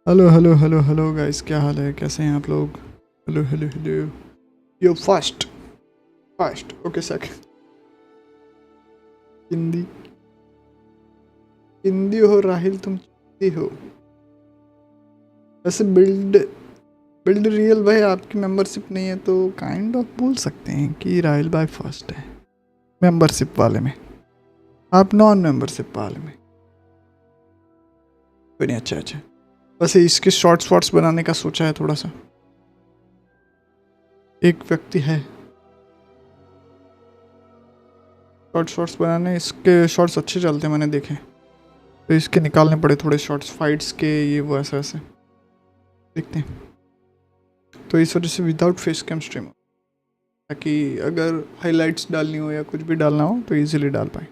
Hello hello hello hello guys, क्या हाल है? कैसे हैं आप लोग? Hello hello hello. Yo fast fast okay second. Hindi Hindi हो राहिल, तुम हिंदी हो। वैसे बिल्ड बिल्ड रियल भाई आपकी मेंबरशिप नहीं है तो काइंड ऑफ बोल सकते हैं कि राहिल भाई फर्स्ट है मेंबरशिप वाले में, आप नॉन मेंबरशिप वाले में कोई नहीं। अच्छा अच्छा, वैसे इसके शॉर्ट्स वॉर्ट्स बनाने का सोचा है थोड़ा सा। एक व्यक्ति है शॉर्ट्स बनाने, इसके शॉर्ट्स अच्छे चलते हैं मैंने देखे, तो इसके निकालने पड़े थोड़े शॉर्ट्स फाइट्स के, ये वो ऐसे ऐसे देखते हैं। तो इस वजह से विदाउट फेस कैम स्ट्रीम, ताकि अगर हाइलाइट्स डालनी हो या कुछ भी डालना हो तो इजीली डाल पाए।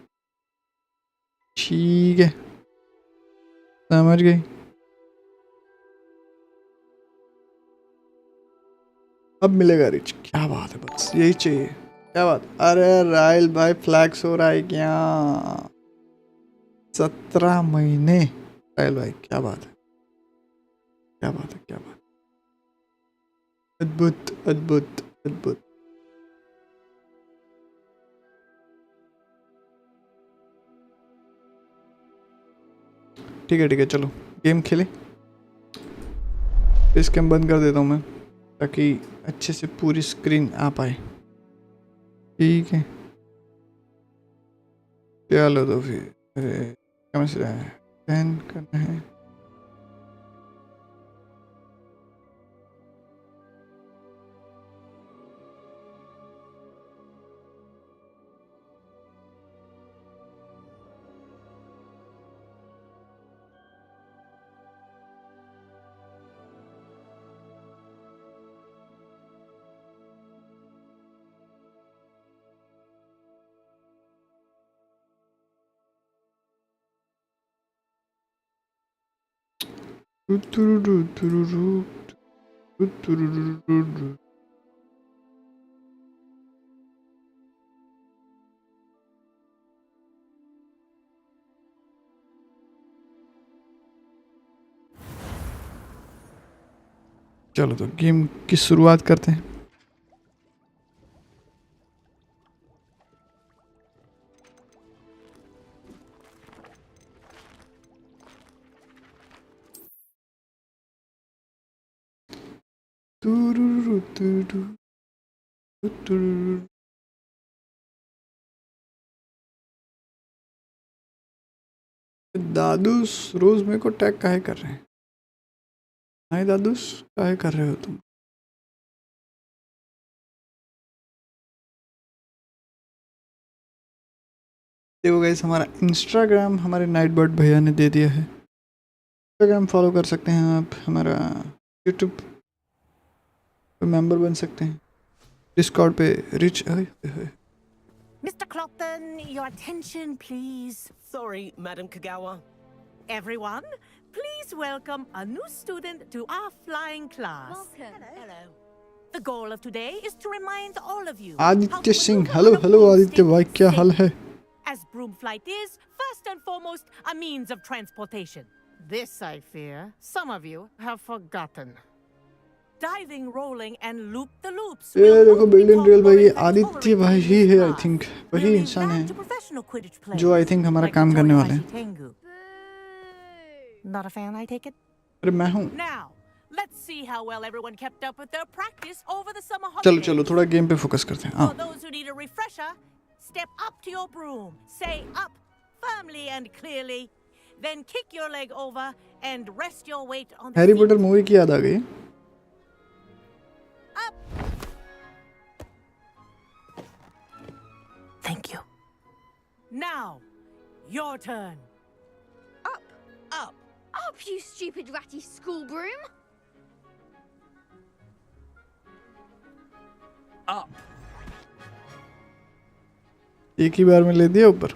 ठीक है, समझ गई। अब मिलेगा रिच, क्या बात है, बस यही चाहिए। क्या बात, अरे राइल भाई फ्लैक्स हो रहा है क्या? 17 महीने राइल भाई, क्या बात है, क्या बात है, क्या बात, अद्भुत अद्भुत अद्भुत। ठीक है चलो गेम खेले। फेस कैम बंद कर देता हूँ मैं, ताकि अच्छे से पूरी स्क्रीन आ पाए। ठीक है, चलो तो फिर। अरे क्या मैसेज आया है? बैन करना है। चलो तो गेम की शुरुआत करते हैं। दादूस रोज मेरे को टैग काहे कर रहे हैं? हाय दादूस, काहे कर रहे हो तुम? देखो गाइस, हमारा इंस्टाग्राम हमारे नाइट बर्ड भैया ने दे दिया है। इंस्टाग्राम फॉलो कर सकते हैं आप, हमारा यूट्यूब पे मेंबर बन सकते हैं, डिस्कॉर्ड पे rich. Mr. Clopton, your attention, please. Sorry, Madam Kagawa. Everyone, please welcome a new student to our flying class. Welcome. Hello. The goal of today is to remind all of you Aditya how to Singh, maneuver hello on a hello Aditya broomstick भाई, क्या हाल है? As broom flight is, first and foremost, a means of transportation. This, I fear, some of you have forgotten. Diving, rolling, and loop-the-loops ये will देखो both build in become real more भाई, ये effective Aditya भाई ही है। I think वही इंसान है जो आई थिंक हमारा काम करने वाले हैं। Not a fan, I take it? अरे मैं हूँ। Now, let's see how well everyone kept up with their practice over the summer चलो holidays. चलो थोड़ा गेम पे फोकस करते हैं। For those who need a refresher, step up to your broom, say up firmly and clearly, then kick your leg over and rest your weight on the Harry seat. Potter movie की याद आ गई। Up. Thank you. Now, your turn. Up. Up. Up, you stupid ratty school broom. Up. एक ही बार में ले दिया ऊपर।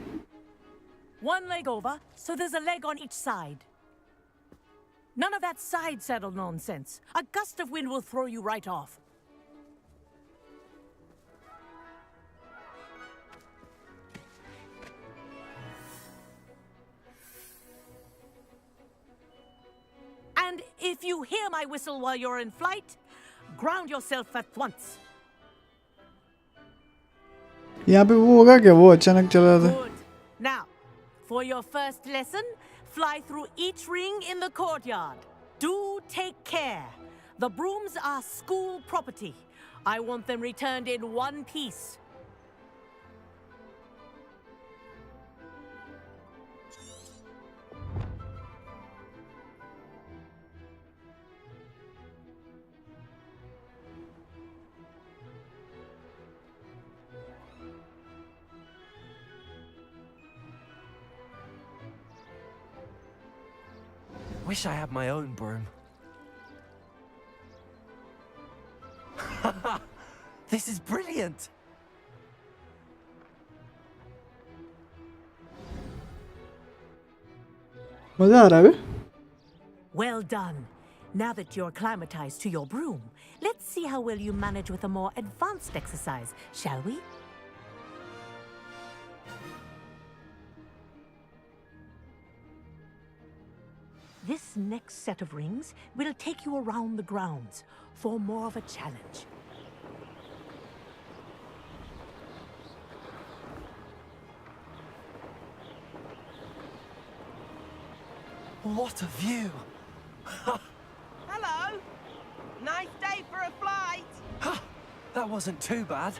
One leg over, so there's a leg on each side. None of that side saddle nonsense. A gust of wind will throw you right off. And If you hear my whistle while you're in flight, ground yourself at once. यहाँ पे वो होगा क्या, वो अचानक चला था? Good. Now, for your first lesson, fly through each ring in the courtyard. Do take care. The brooms are school property. I want them returned in one piece. Wish I had my own broom. This is brilliant. मजा आ रहा है बे? Well done. Now that you're acclimatized to your broom, let's see how well you manage with a more advanced exercise, shall we? This next set of rings will take you around the grounds for more of a challenge. What a view! Hello. Nice day for a flight. That wasn't too bad.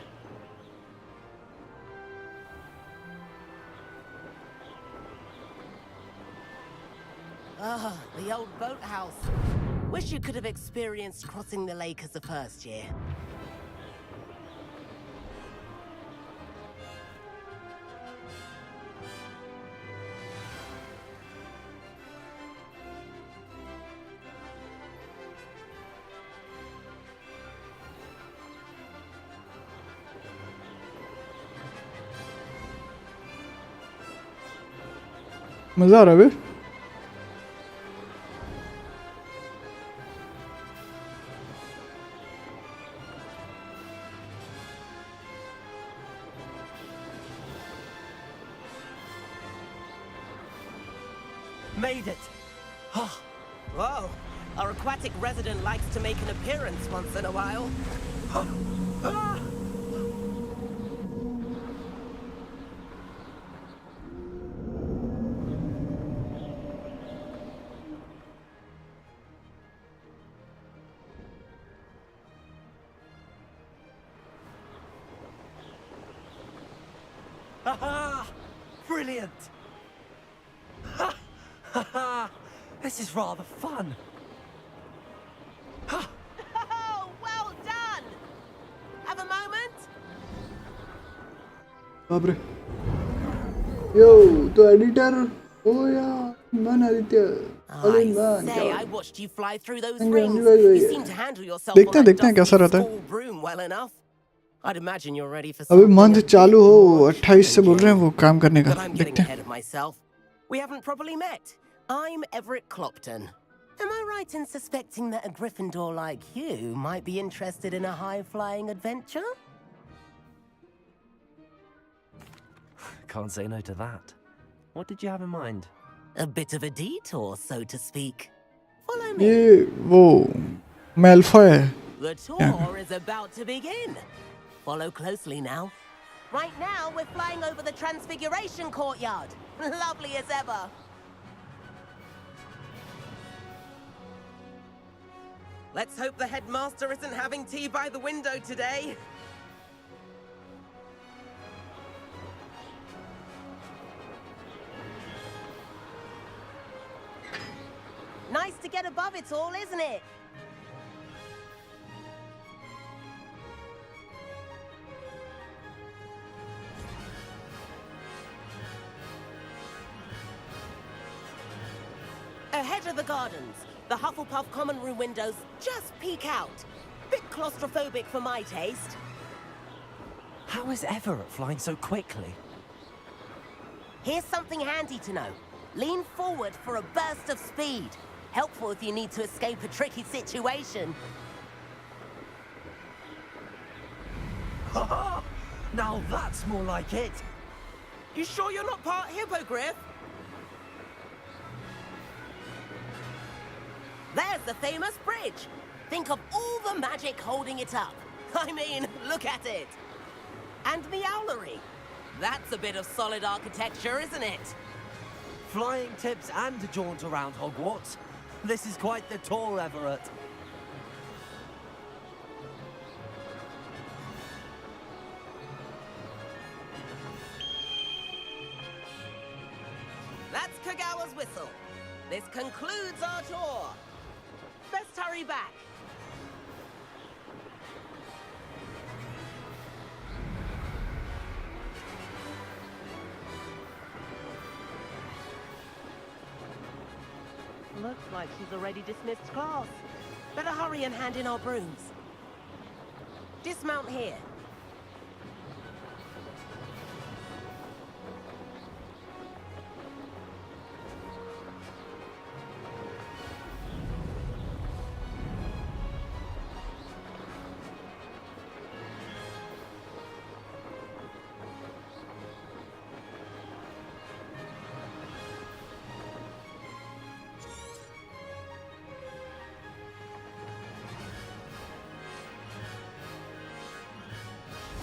Ah, the old boathouse. Wish you could have experienced crossing the lake as a first year. मजा आ रहा है बे? Made it. Oh, Whoa, our aquatic resident likes to make an appearance once in a while. ah! Aha! Brilliant! Ha! Ha ha! This is rather fun. Ha! Oh, well done. Have a moment? बाप रे. Yo, तो editor हो या मन Aditya. I say, I watched you fly through those Hang on, rings. wait. You seem to handle yourself देखते on हैं that कैसा dusty रहता है. school broom well enough. I'd imagine you're ready for अभी something मंथ a bit चालू हो, more 28 से बोल रहे हैं challenging. वो काम करने का. But I'm getting देखते हैं. ahead of myself. We haven't properly met. I'm Everett Clopton. Am I right in suspecting that a Gryffindor like you might be interested in a high-flying adventure? Can't say no to that. What did you have in mind? A bit of a detour, so to speak. Follow me. ये वो Malfoy है. The tour is about to begin. Follow closely now. Right now, we're flying over the Transfiguration Courtyard. Lovely as ever. Let's hope the headmaster isn't having tea by the window today. Nice to get above it all, isn't it? Ahead of the gardens, the Hufflepuff common room windows just peek out. Bit claustrophobic for my taste. How is Everett flying so quickly? Here's something handy to know. Lean forward for a burst of speed. Helpful if you need to escape a tricky situation. Now that's more like it. You sure you're not part hippogriff? There's the famous bridge. Think of all the magic holding it up. I mean, look at it. And the owlery. That's a bit of solid architecture, isn't it? Flying tips and a jaunt around Hogwarts. This is quite the tour, Everett. That's Kagawa's whistle. This concludes our tour. Best hurry back. Looks like she's already dismissed class. Better hurry and hand in our brooms. Dismount here.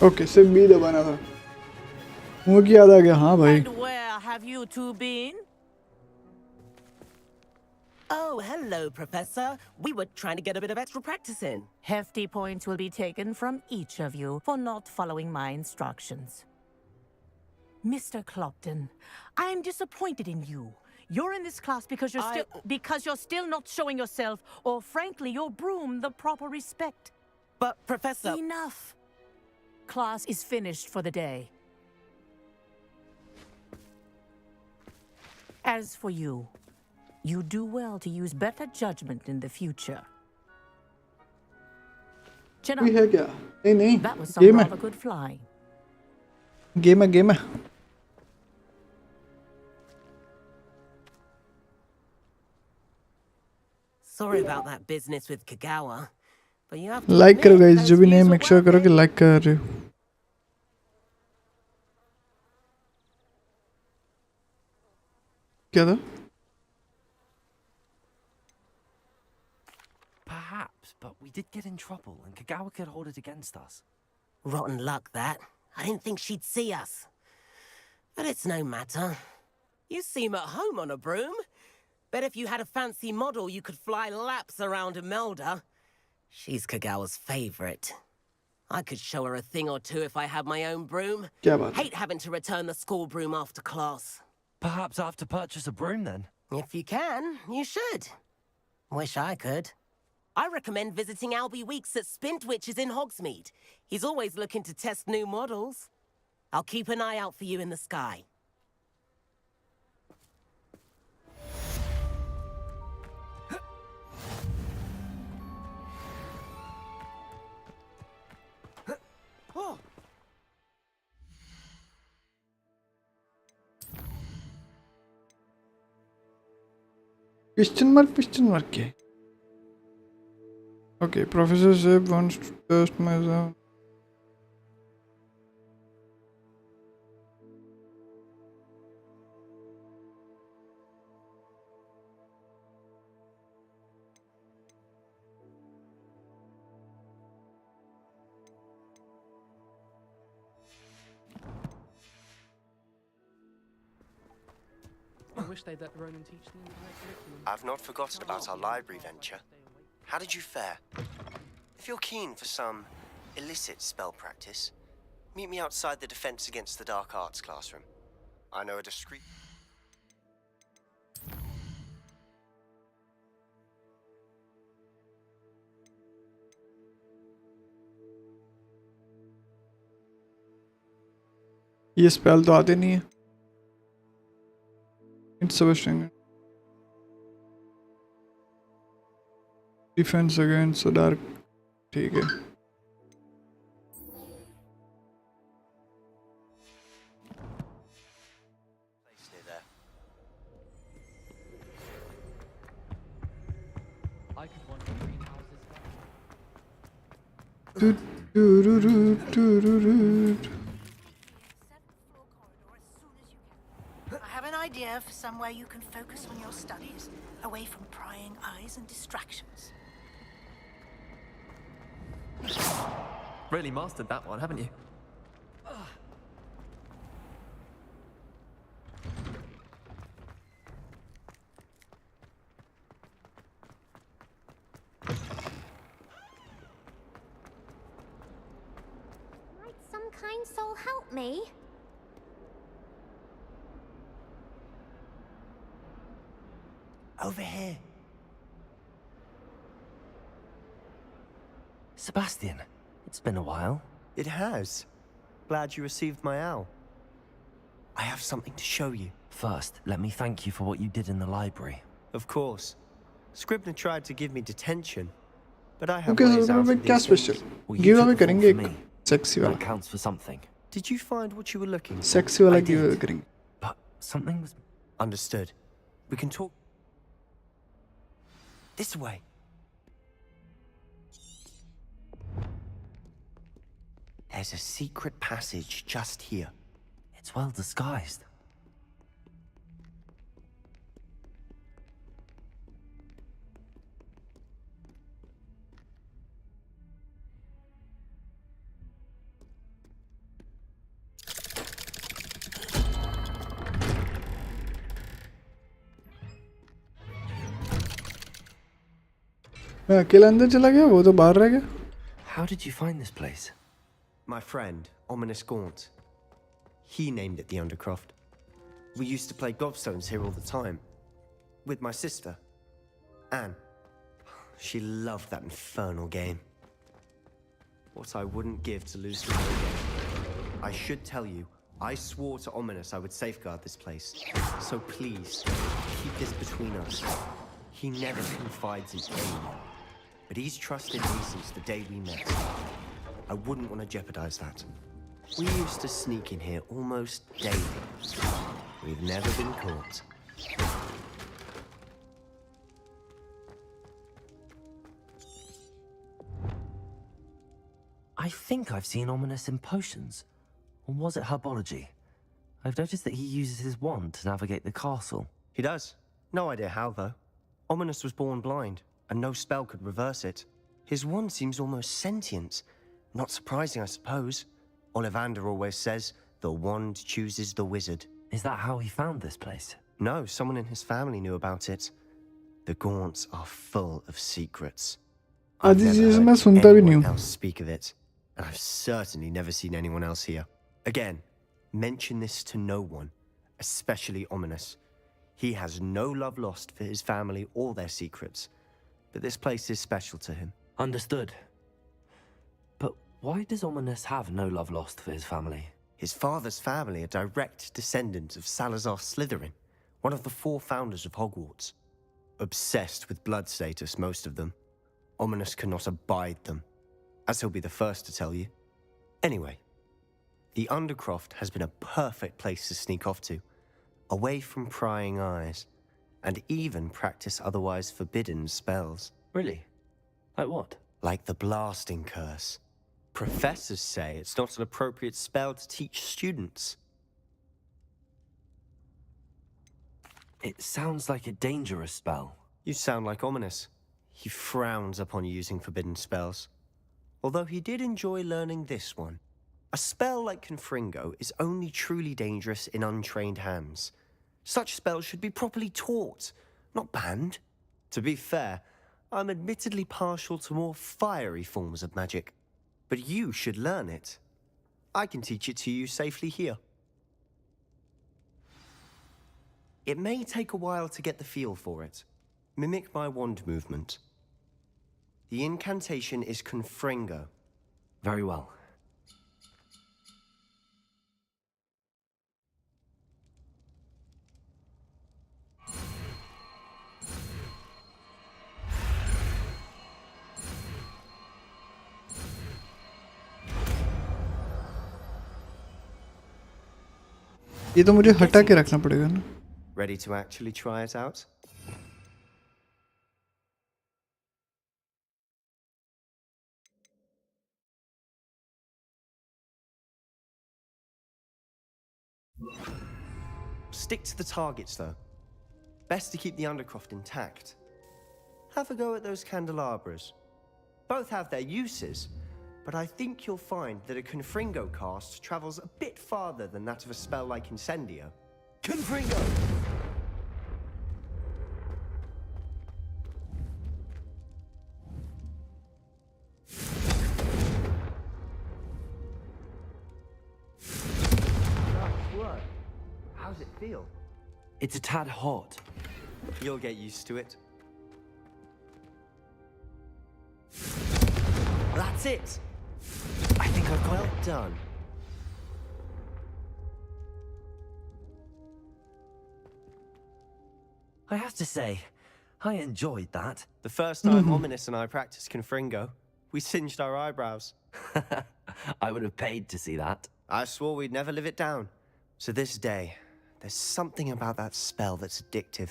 Okay सिर्फ B दबाना था मुझे याद आ गया हाँ भाई And where have you two been? Oh, hello, Professor. We were trying to get a bit of extra practice in. Hefty points will be taken from each of you for not following my instructions. Mr. Clopton, I am disappointed in you. You're in this class because you're still not showing yourself, or frankly, your broom the proper respect. But, Professor... Enough. Class is finished for the day. As for you, you do well to use better judgment in the future. Chin कोई है up. क्या नहीं नहीं That was some game है rather good flying. Game है Sorry about that business with Kagawa, but you have to like करो admit guys those जो भी views नहीं were मेक श्योर worth करो it. कि लाइक कर रहे हो क्या था Perhaps, but we did get in trouble, and Kagawa could hold it against us. Rotten luck, that. I didn't think she'd see us. But it's no matter. You seem at home on a broom. Bet if you had a fancy model, you could fly laps around Imelda. She's Kagawa's favorite. I could show her a thing or two if I had my own broom. क्या बात है Hate having to return the school broom after class. Perhaps I have to purchase a broom then. If you can, you should. Wish I could. I recommend visiting Albie Weeks at Spintwitches in Hogsmeade. He's always looking to test new models. I'll keep an eye out for you in the sky. Oh. Piston मार के okay Professor Zeb wants to test my zone I wish they'd let Ronan teach the entire curriculum. I've not forgotten about our library venture. How did you fare? If you're keen for some illicit spell practice, meet me outside the Defense Against the Dark Arts classroom. I know a discreet... ये स्पेल तो आते नहीं है it's subsisting defence against the dark ठीक है place near there. I could wonder greenhouses. Do, do, do, do, do, do, do. I have an idea for somewhere you can focus on your studies, away from prying eyes and distractions. Really mastered that one, haven't you? Might some kind soul help me? Over here. Sebastian, it's been a while. It has. Glad you received my owl. I have something to show you. First, let me thank you for what you did in the library. Of course. Scribner tried to give me detention, but I have Okay, ways so out मैं of क्या these special things. Well, you give took away the fall करेंगे for एक me. Sexy That वाला counts for something. Did you find what you were looking for? Sexy वाला I give away did. करेंगे But something was... Understood. We can talk. This way. There's a secret passage just here. It's well disguised. मैं अकेला अंदर चला गया वो तो बाहर रह गया How did you find this place? My friend, Ominous Gaunt. He named it the Undercroft. We used to play gobstones here all the time. With my sister, Anne. She loved that infernal game. What I wouldn't give to lose to her again. I should tell you, I swore to Ominous I would safeguard this place. So please, keep this between us. He never confides in anyone. But he's trusted me since the day we met. I wouldn't want to jeopardize that. We used to sneak in here almost daily. We've never been caught. I think I've seen Ominous in potions. Or was it herbology? I've noticed that he uses his wand to navigate the castle. He does. No idea how, though. Ominous was born blind, and no spell could reverse it. His wand seems almost sentient. Not surprising, I suppose. Ollivander always says, the wand chooses the wizard. Is that how he found this place? No, someone in his family knew about it. The Gaunts are full of secrets. I've आधी never चीज heard मैं सुनता भी नहीं anyone हूँ else speak of it, and I've certainly never seen anyone else here. Again, mention this to no one, especially Ominous. He has no love lost for his family or their secrets, but this place is special to him. Understood. But why does Ominous have no love lost for his family? His father's family are direct descendants of Salazar Slytherin, one of the 4 founders of Hogwarts. Obsessed with blood status, most of them. Ominous cannot abide them, as he'll be the first to tell you. Anyway, the Undercroft has been a perfect place to sneak off to, away from prying eyes, and even practice otherwise forbidden spells. Really? Like what? Like the Blasting Curse. Professors say it's not an appropriate spell to teach students. It sounds like a dangerous spell. You sound like Ominous. He frowns upon using forbidden spells. Although he did enjoy learning this one. A spell like Confringo is only truly dangerous in untrained hands. Such spells should be properly taught, not banned. To be fair, I'm admittedly partial to more fiery forms of magic. But you should learn it. I can teach it to you safely here. It may take a while to get the feel for it. Mimic my wand movement. The incantation is Confringo. Very well. ये तो मुझे हटा के रखना पड़ेगा ना Ready to actually try it out? Stick to the targets, though. Best to keep the Undercroft intact. Have a go at those candelabras. Both have their uses, but I think you'll find that a Confringo cast travels a bit farther than that of a spell like Incendio. Confringo! How's it feel? It's a tad hot. You'll get used to it. That's it! I think I've got Well it. done. I have to say, I enjoyed that. The first time Ominous and I practiced Confringo, we singed our eyebrows. I would have paid to see that. I swore we'd never live it down. So this day, there's something about that spell that's addictive.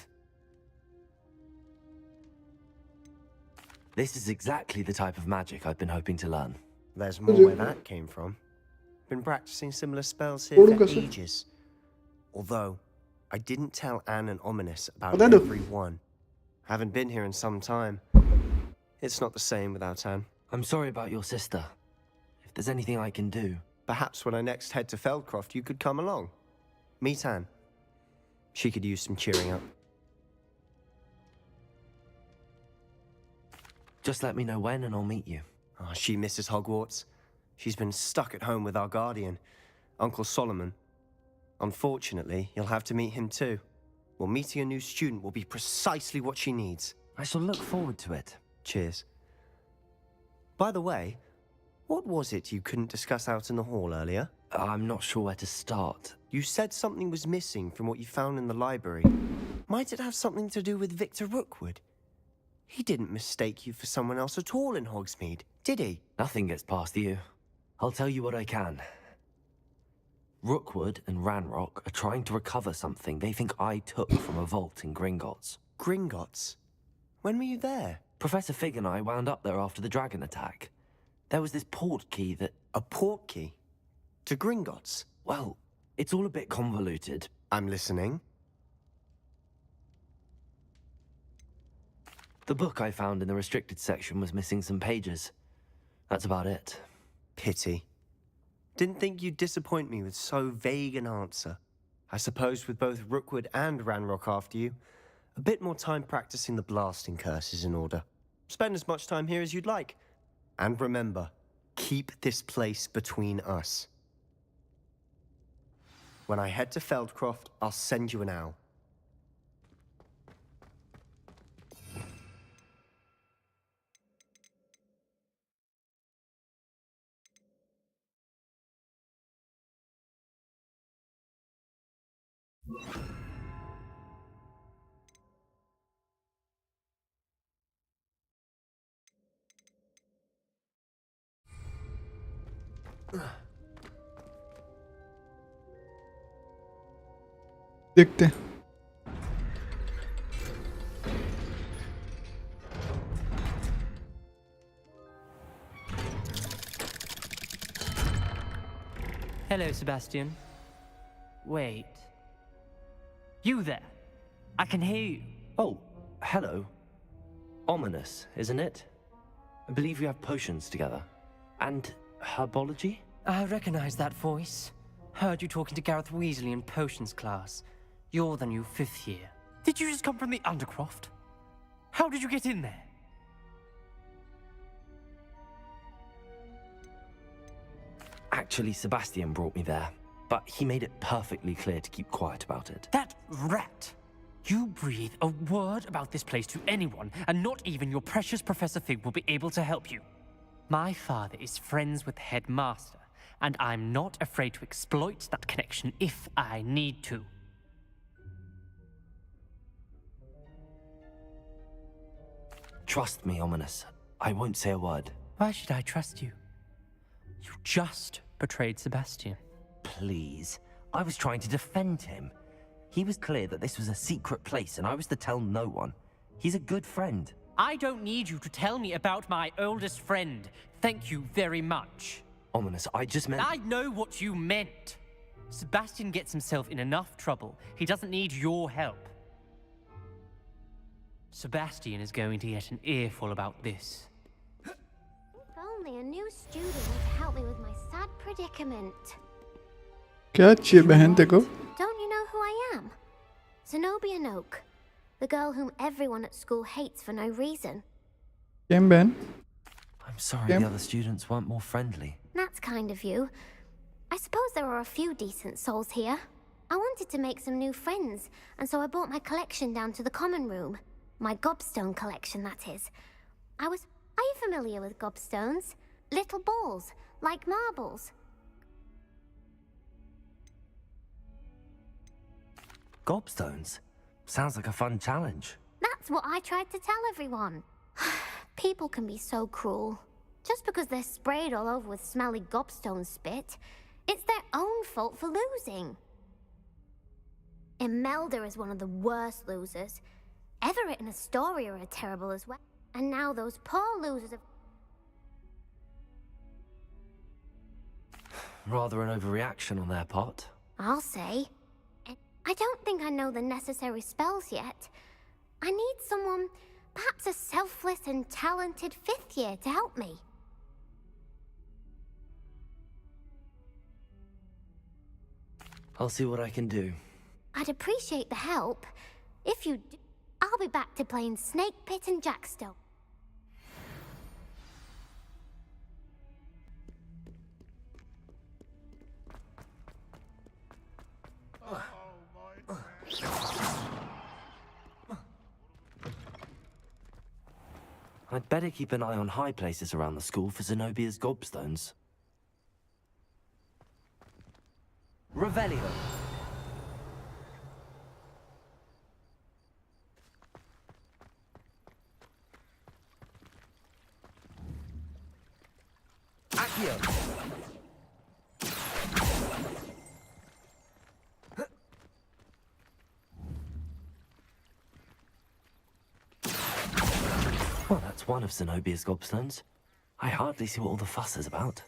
This is exactly the type of magic I've been hoping to learn. There's more where that came from. Been practicing similar spells here for ages. Although, I didn't tell Anne and Ominous about every one. Haven't been here in some time. It's not the same without Anne. I'm sorry about your sister. If there's anything I can do... Perhaps when I next head to Feldcroft, you could come along. Meet Anne. She could use some cheering up. Just let me know when and I'll meet you. Oh, she misses Hogwarts. She's been stuck at home with our guardian, Uncle Solomon. Unfortunately, you'll have to meet him too. Well, meeting a new student will be precisely what she needs. I shall look forward to it. Cheers. By the way, what was it you couldn't discuss out in the hall earlier? I'm not sure where to start. You said something was missing from what you found in the library. Might it have something to do with Victor Rookwood? He didn't mistake you for someone else at all in Hogsmeade, did he? Nothing gets past you. I'll tell you what I can. Rookwood and Ranrock are trying to recover something they think I took from a vault in Gringotts. Gringotts? When were you there? Professor Fig and I wound up there after the dragon attack. There was this port key that... A port key? To Gringotts? Well, it's all a bit convoluted. I'm listening. The book I found in the restricted section was missing some pages. That's about it. Pity. Didn't think you'd disappoint me with so vague an answer. I suppose with both Rookwood and Ranrock after you, a bit more time practicing the blasting curse is in order. Spend as much time here as you'd like. And remember, keep this place between us. When I head to Feldcroft, I'll send you an owl. देखते हैं। Hello, Sebastian. Wait. You there? I can hear you. Oh, hello. Ominous, isn't it? I believe we have potions together. And herbology? I recognize that voice. Heard you talking to Gareth Weasley in potions class. You're the new 5th year. Did you just come from the Undercroft? How did you get in there? Actually, Sebastian brought me there, but he made it perfectly clear to keep quiet about it. That rat! You breathe a word about this place to anyone, and not even your precious Professor Fig will be able to help you. My father is friends with the headmaster, and I'm not afraid to exploit that connection if I need to. Trust me, Ominous. I won't say a word. Why should I trust you? You just betrayed Sebastian. Please. I was trying to defend him. He was clear that this was a secret place and I was to tell no one. He's a good friend. I don't need you to tell me about my oldest friend. Thank you very much. Ominous, I just meant... I know what you meant. Sebastian gets himself in enough trouble. He doesn't need your help. Sebastian is going to get an earful about this. If only a new student would help me with my sad predicament. क्या चाहिए बहन तेको? Don't you know who I am? Zenobia Noak, the girl whom everyone at school hates for no reason. Kim बहन? I'm sorry Kim? the other students weren't more friendly. That's kind of you. I suppose there are a few decent souls here. I wanted to make some new friends, and so I brought my collection down to the common room. My gobstone collection, that is. Are you familiar with gobstones? Little balls, like marbles. Gobstones? Sounds like a fun challenge. That's what I tried to tell everyone. People can be so cruel. Just because they're sprayed all over with smelly gobstone spit, it's their own fault for losing. Imelda is one of the worst losers. Everett and Astoria are terrible as well. And now those poor losers have... Rather an overreaction on their part. I'll say. I don't think I know the necessary spells yet. I need someone, perhaps a selfless and talented 5th year to help me. I'll see what I can do. I'd appreciate the help. If you do, I'll be back to playing Snake Pit and Jackstone. I'd better keep an eye on high places around the school for Zenobia's gobstones. Revelio. Accio. Well, that's one of Zenobia's gobstones. I hardly see what all the fuss is about.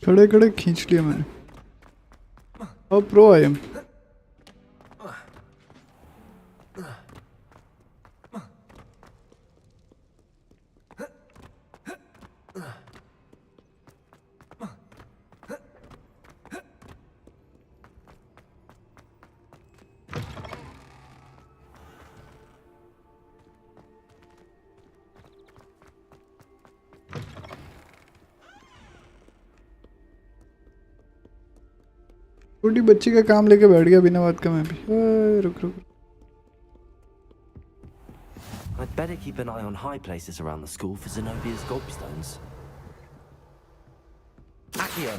खड़े खड़े खींच लिया मैंने. How pro I am. छोटी बच्ची का काम लेके बैठ गया बिना बात का. मैं भी रुक रुक. I'd better keep an eye on high places around the school for Zenobia's gobstones. Accio.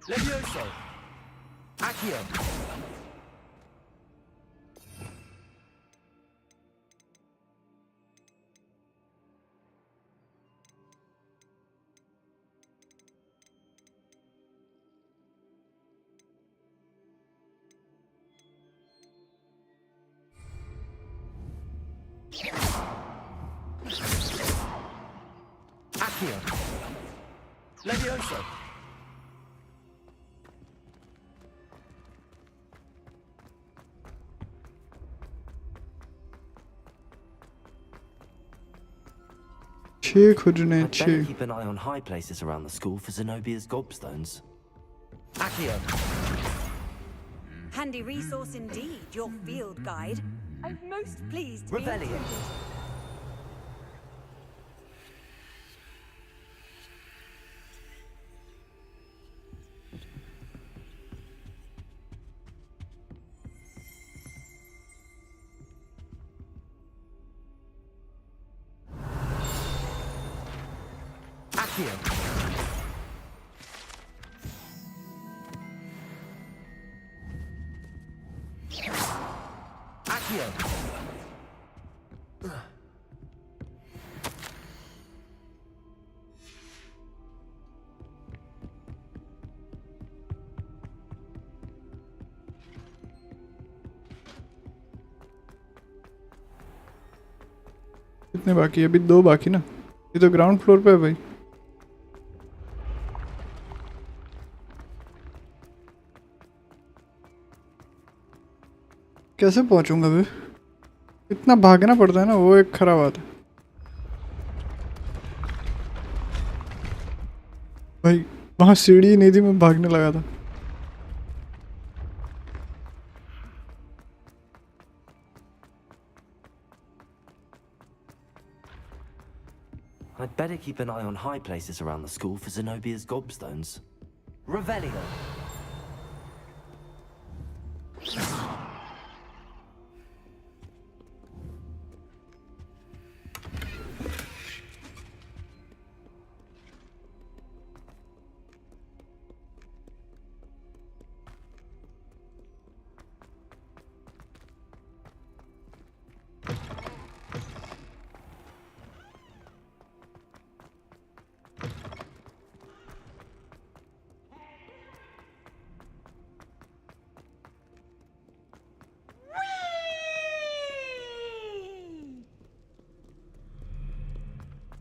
Levioso. Accio. Accio. Levioso. I'd better keep an eye on high places around the school for Zenobia's gobstones. Accio. Handy resource indeed, your field guide. I'm most pleased to be Revelio. included. Accio. Accio. कितने बाकी है? अभी 2 बाकी ना। ये तो ground floor पे है भाई। कैसे पहुंचूंगा भाई? इतना भागना पड़ता है ना, वो एक खराब बात है भाई। वहाँ सीढ़ी नहीं थी, मैं भागने लगा था। I'd better keep an eye on high places around the school for Zenobia's gobstones. Revelio.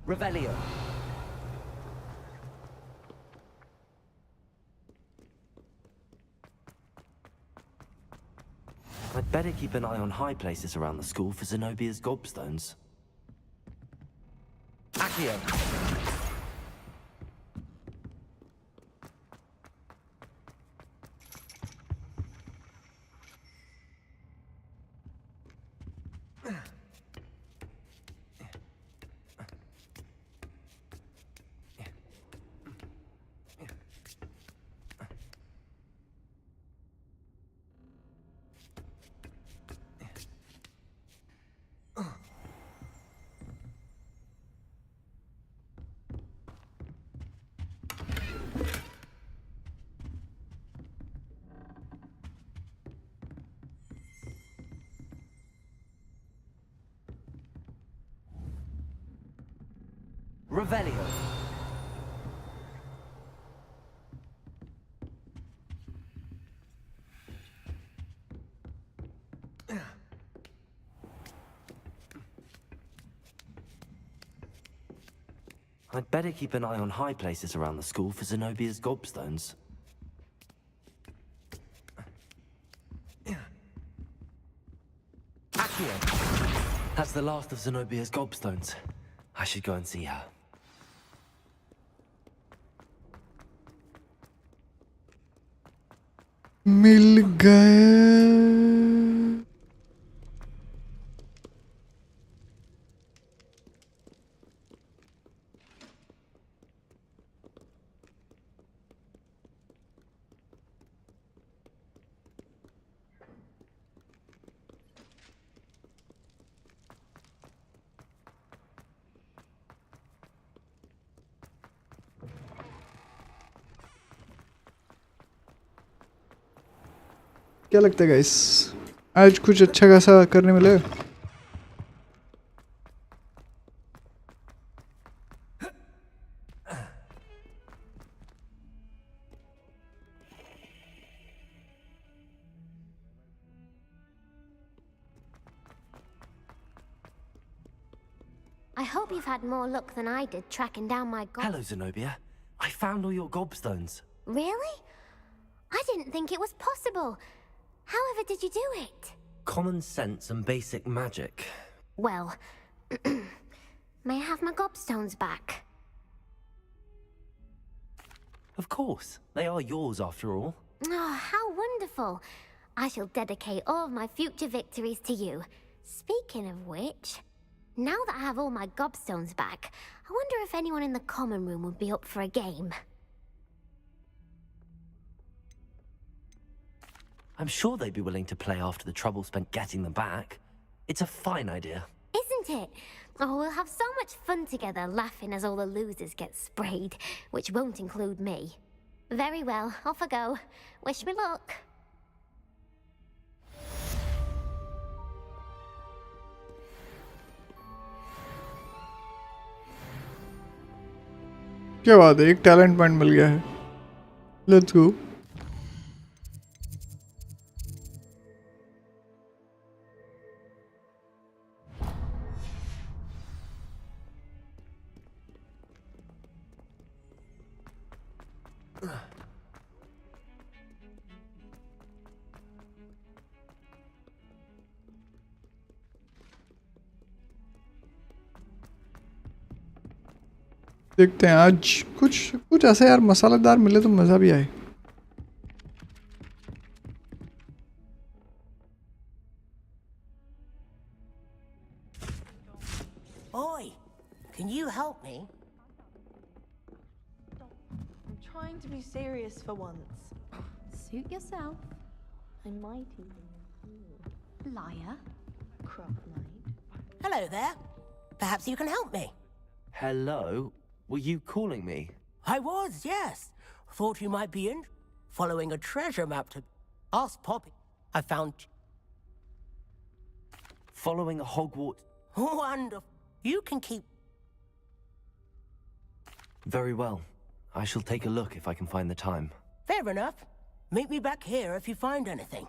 Revelio. I'd better keep an eye on high places around the school for Zenobia's gobstones. Accio. Revelio. I'd better keep an eye on high places around the school for Zenobia's gobstones. Accio. That's the last of Zenobia's gobstones. I should go and see her. मिल गए। क्या लगता है guys, आज कुछ अच्छा खासा करने मिलेगा? I hope you've had more luck than I did tracking down my gob. Hello, Zenobia. I found all your gobstones. Really? I didn't think it was possible. However did you do it? Common sense and basic magic. Well, may I have my gobstones back? Of course. They are yours after all. Oh, how wonderful. I shall dedicate all of my future victories to you. Speaking of which, now that I have all my gobstones back, I wonder if anyone in the common room would be up for a game. I'm sure they'd be willing to play after the trouble spent getting them back. It's a fine idea. Isn't it? Oh, we'll have so much fun together, laughing as all the losers get sprayed, which won't include me. Very well, off I go. Wish me luck. क्या बात है, एक talent point मिल गया है. Let's go. देखते हैं आज कुछ ऐसा यार मसालेदार मिले तो मज़ा भी आए. Oi, can you help me? I'm trying to be serious for once. Suit yourself. I might even liar, crop light. Hello there. Perhaps you can help me. Hello? Were you calling me? I was, yes. Thought you might be in. Following a treasure map to... Ask Poppy. I found... Following a Hogwarts... Wonderful. You can keep... Very well. I shall take a look if I can find the time. Fair enough. Meet me back here if you find anything.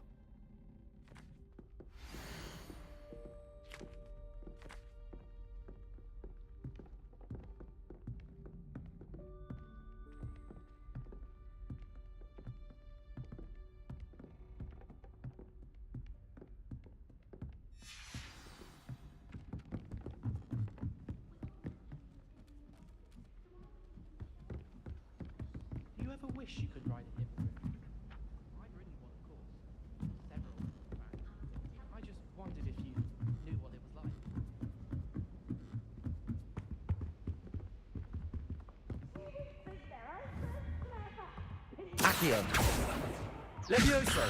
You ever wish you could ride a different? I'd really want a course. Several, in fact. I just wondered if you knew what it was like. Accio! Levioso!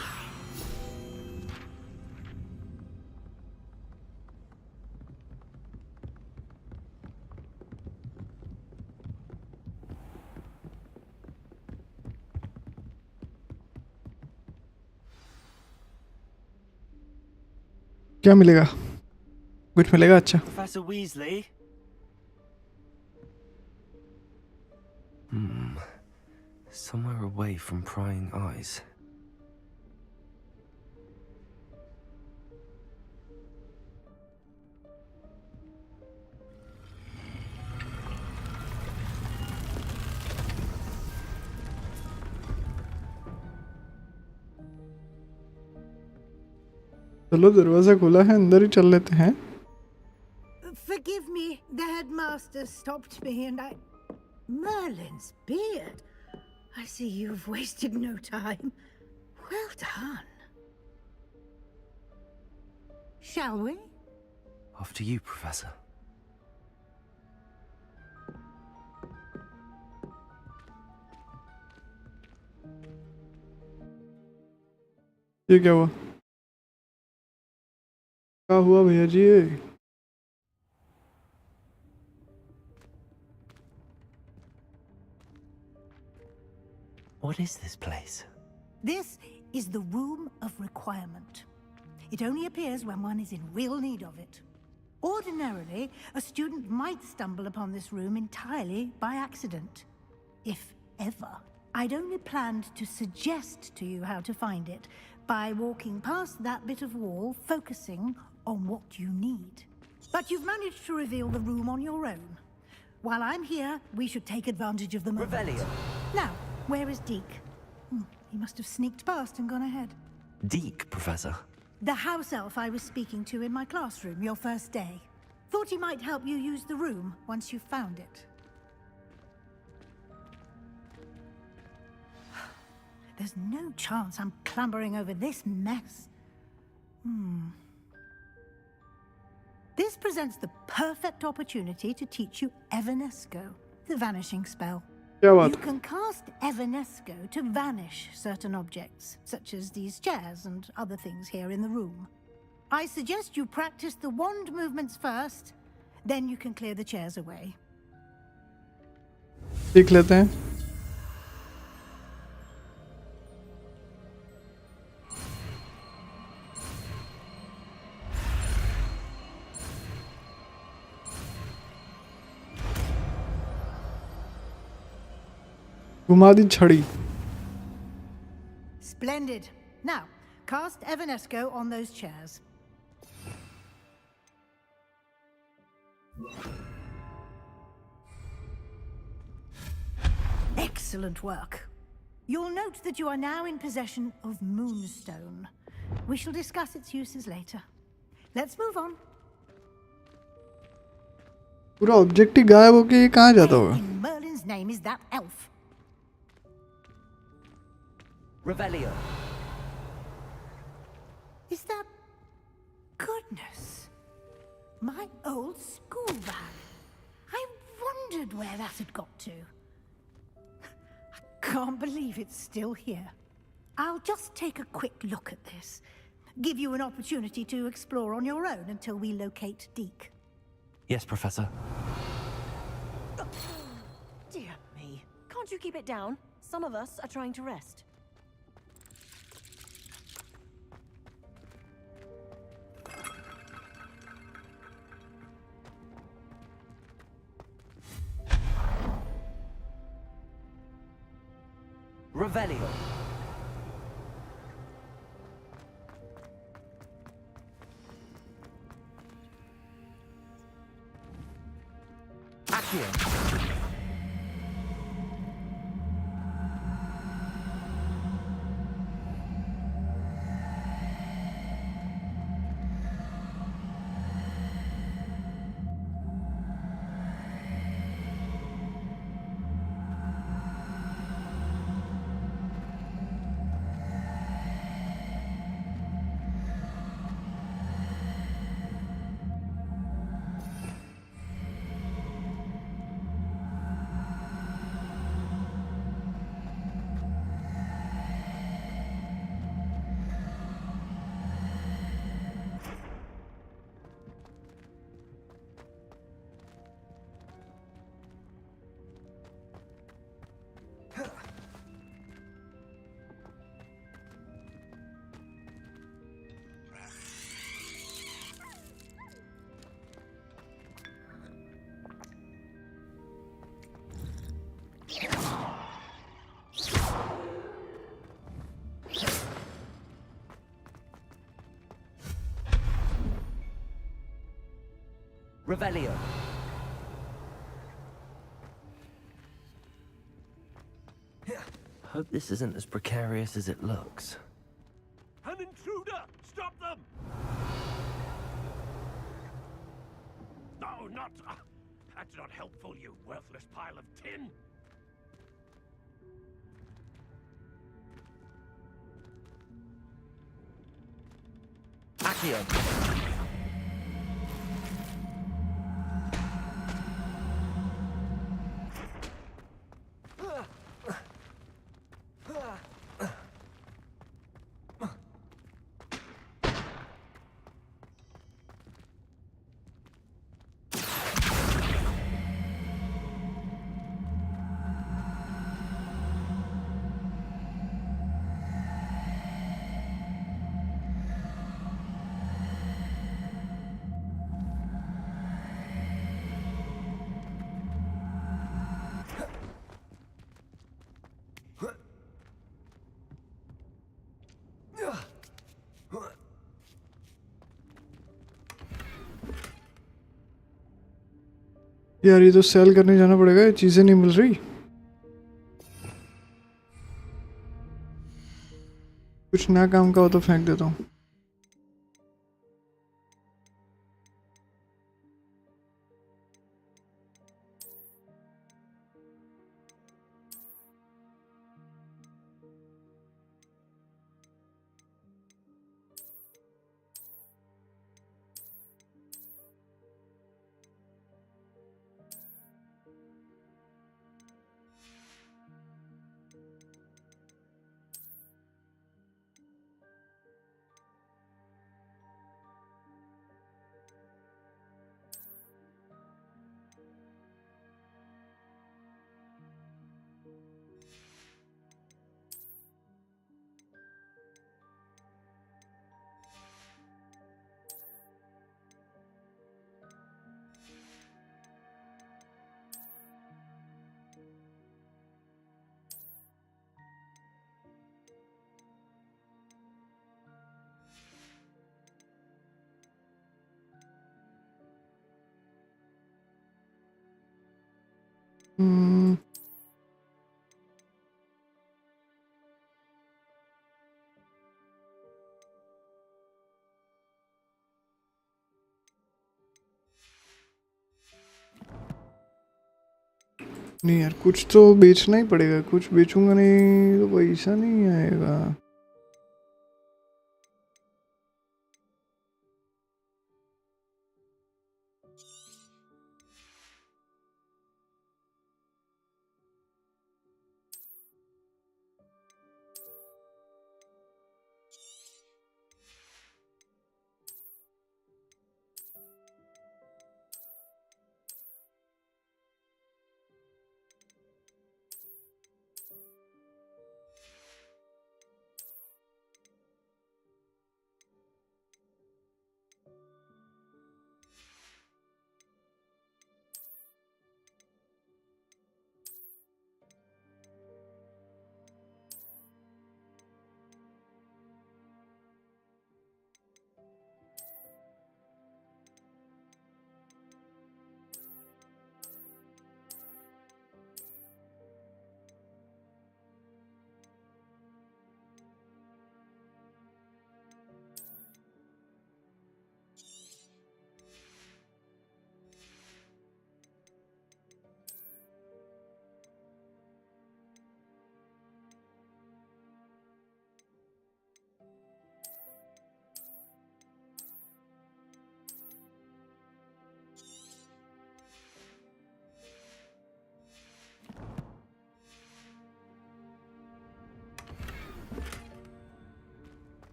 क्या मिलेगा? कुछ मिलेगा अच्छा. Professor Weasley? Somewhere away from prying eyes. चलो दरवाजा खुला है, अंदर ही चल लेते हैं. Forgive me, the headmaster stopped me and I... Merlin's beard. I see you've wasted no time. Well done. Shall we? After you, Professor. ये क्या हुआ? क्या हुआ भैया जी? What is this place? This is the Room of Requirement. It only appears when one is in real need of it. Ordinarily, a student might stumble upon this room entirely by accident. If ever. I'd only planned to suggest to you how to find it by walking past that bit of wall, focusing on what you need. But you've managed to reveal the room on your own. While I'm here, we should take advantage of the moment. Revelio. Now, where is Deke? He must have sneaked past and gone ahead. Deke, Professor. The house elf I was speaking to in my classroom your first day. Thought he might help you use the room once you found it. There's no chance I'm clambering over this mess. This presents the perfect opportunity to teach you Evanesco, the vanishing spell. क्या बात? You can cast Evanesco to vanish certain objects, such as these chairs and other things here in the room. I suggest you practice the wand movements first, then you can clear the chairs away. सीख लेते हैं. घुमा दी छड़ी. Splendid. Now, cast Evanesco on those chairs. Excellent work. You'll note that you are now in possession of Moonstone. We shall discuss its uses later. Let's move on. पूरा object ही गायब होके ये कहाँ जाता होगा? In Merlin's name is that elf? Revelio. Is that... Goodness. My old school bag. I wondered where that had got to. I can't believe it's still here. I'll just take a quick look at this. Give you an opportunity to explore on your own until we locate Deke. Yes, Professor. Dear me. Can't you keep it down? Some of us are trying to rest. Revelio. Accio. Revelio. Hope this isn't as precarious as it looks. An intruder! Stop them! No, not... that's not helpful, you worthless pile of tin! Accio. यार ये तो cell करने जाना पड़ेगा, ये चीजें नहीं मिल रही. कुछ नया काम का हो तो फेंक देता हूँ. नहीं यार, कुछ तो बेचना ही पड़ेगा, कुछ बेचूंगा नहीं तो पैसा नहीं आएगा।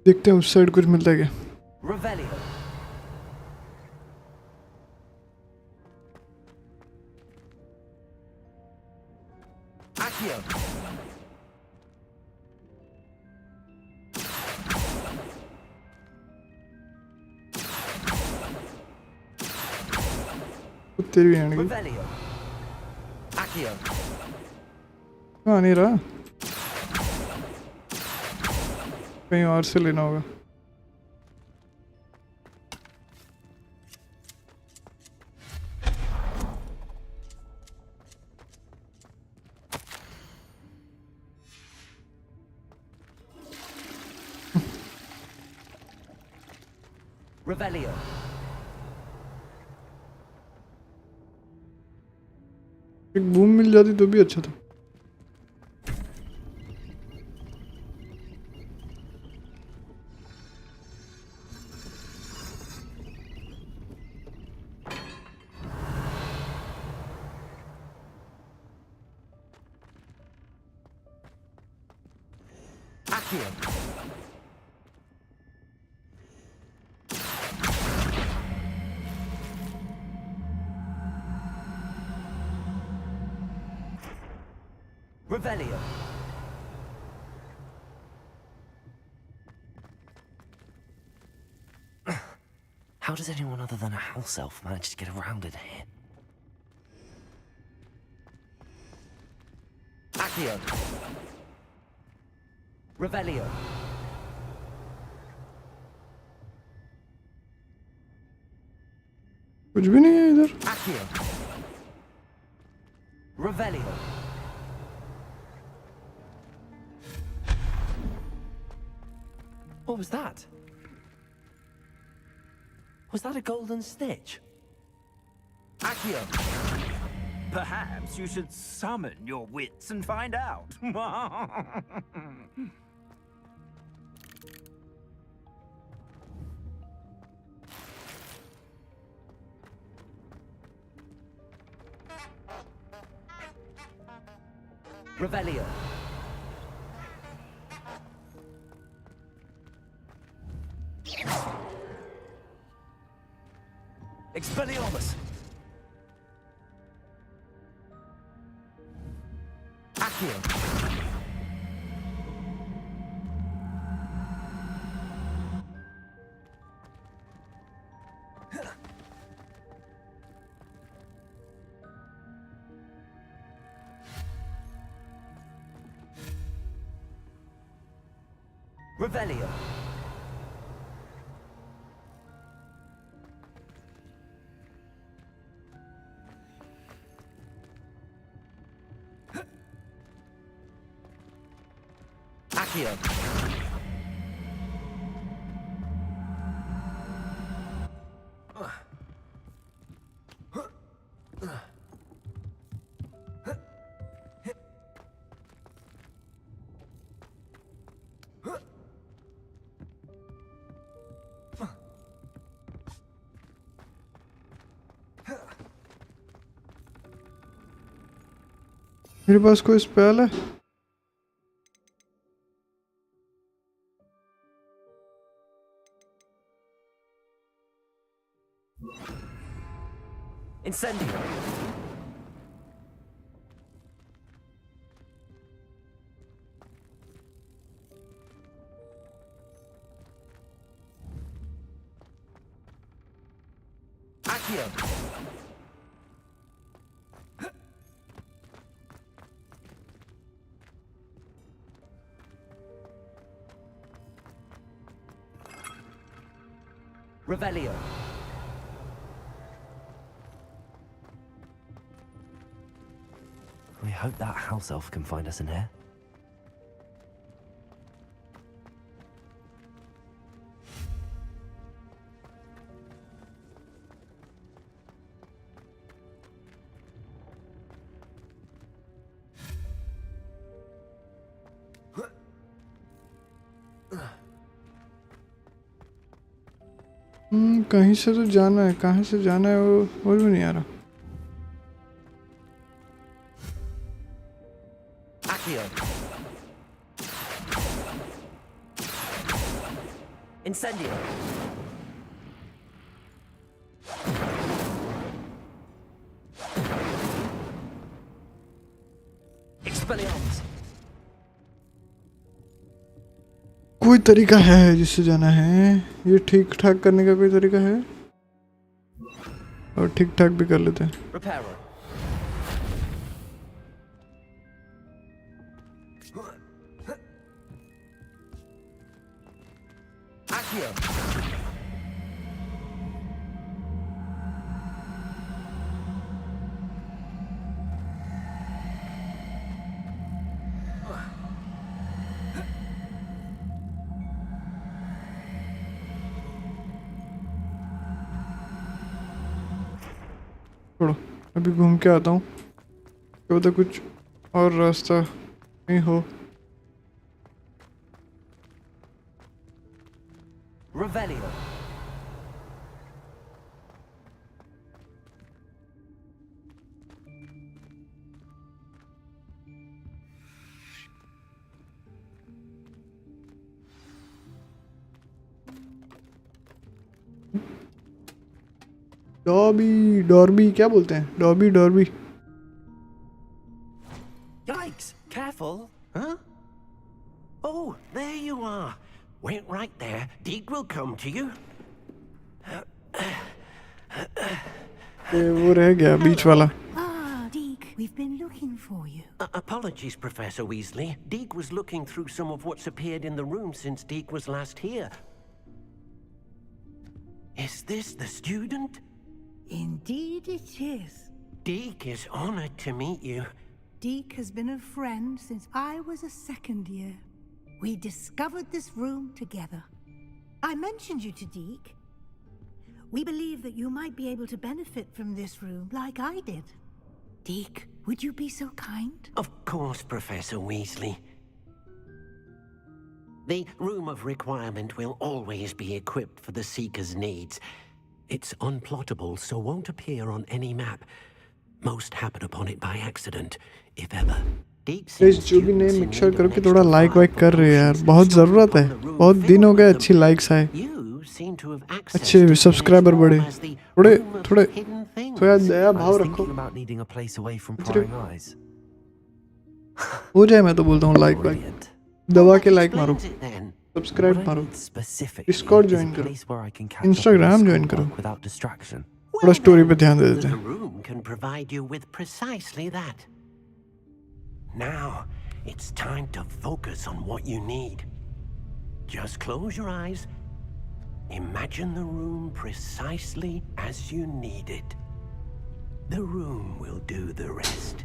देखते हैं उस साइड कुछ मिलता है क्या। Revelio. Accio. कुत्ते भी आएंगे। Revelio. Accio. हाँ नहीं रहा, कहीं और से लेना होगा। Revelio. एक बूम मिल जाती तो भी अच्छा था। Accio. Revelio. How does anyone other than a house elf manage to get around in here? Accio. Revelio. कुछ भी नहीं है इधर। Accio. Revelio. What was that? Was that a golden stitch? Accio. Perhaps you should summon your wits and find out. Revelio. Expelliarmus. Accio. Revelio. Accio. मेरे पास कोई spell है? Incendio. Accio. Revelio. We hope that house elf can find us in here. कहीं से तो जाना है, कहाँ से जाना है वो भी नहीं आ रहा। Accio. Incendio. Expelliarmus. कोई तरीका है जिससे जाना है? ये ठीक ठाक करने का कोई तरीका है? और ठीक ठाक भी कर लेते हैं। Reparo. Accio. छोड़ो, अभी घूम के आता हूँ, क्या पता कुछ और रास्ता नहीं हो। Revelio. डॉर्बी क्या बोलते हैं? डॉर्बी। Yikes! Careful, huh? Oh, there you are. Wait right there. Deke will come to you. वो रह गया बीच वाला। Ah, Deke, we've been looking for you. Apologies, Professor Weasley. Deke was looking through some of what's appeared in the room since Deke was last here. Is this the student? Indeed it is. Deke is honored to meet you. Deke has been a friend since I was a second year. We discovered this room together. I mentioned you to Deke. We believe that you might be able to benefit from this room like I did. Deke, would you be so kind? Of course, Professor Weasley. The Room of Requirement will always be equipped for the Seeker's needs. It's unplottable, so won't appear on any map. Most happen upon it by accident, if ever. इस जो भी नए mixer करो कि थोड़ा like वाइक कर रहे हैं यार, बहुत ज़रूरत है। बहुत दिन हो गए अच्छी लाइक्स आए, अच्छे सब्सक्राइबर बढ़े, थोड़े थोड़ा दया भाव रखो। हो जाए, मैं तो बोलता हूँ लाइक वाइक दबा के लाइक मारो, सब्सक्राइब मारो, डिस्कॉर्ड ज्वाइन करो, इंस्टाग्राम ज्वाइन करो, थोड़ा स्टोरी पे ध्यान दे देते हैं। Now, it's time to focus on what you need. Just close your eyes. Imagine the room precisely as you need it. The room will do the rest.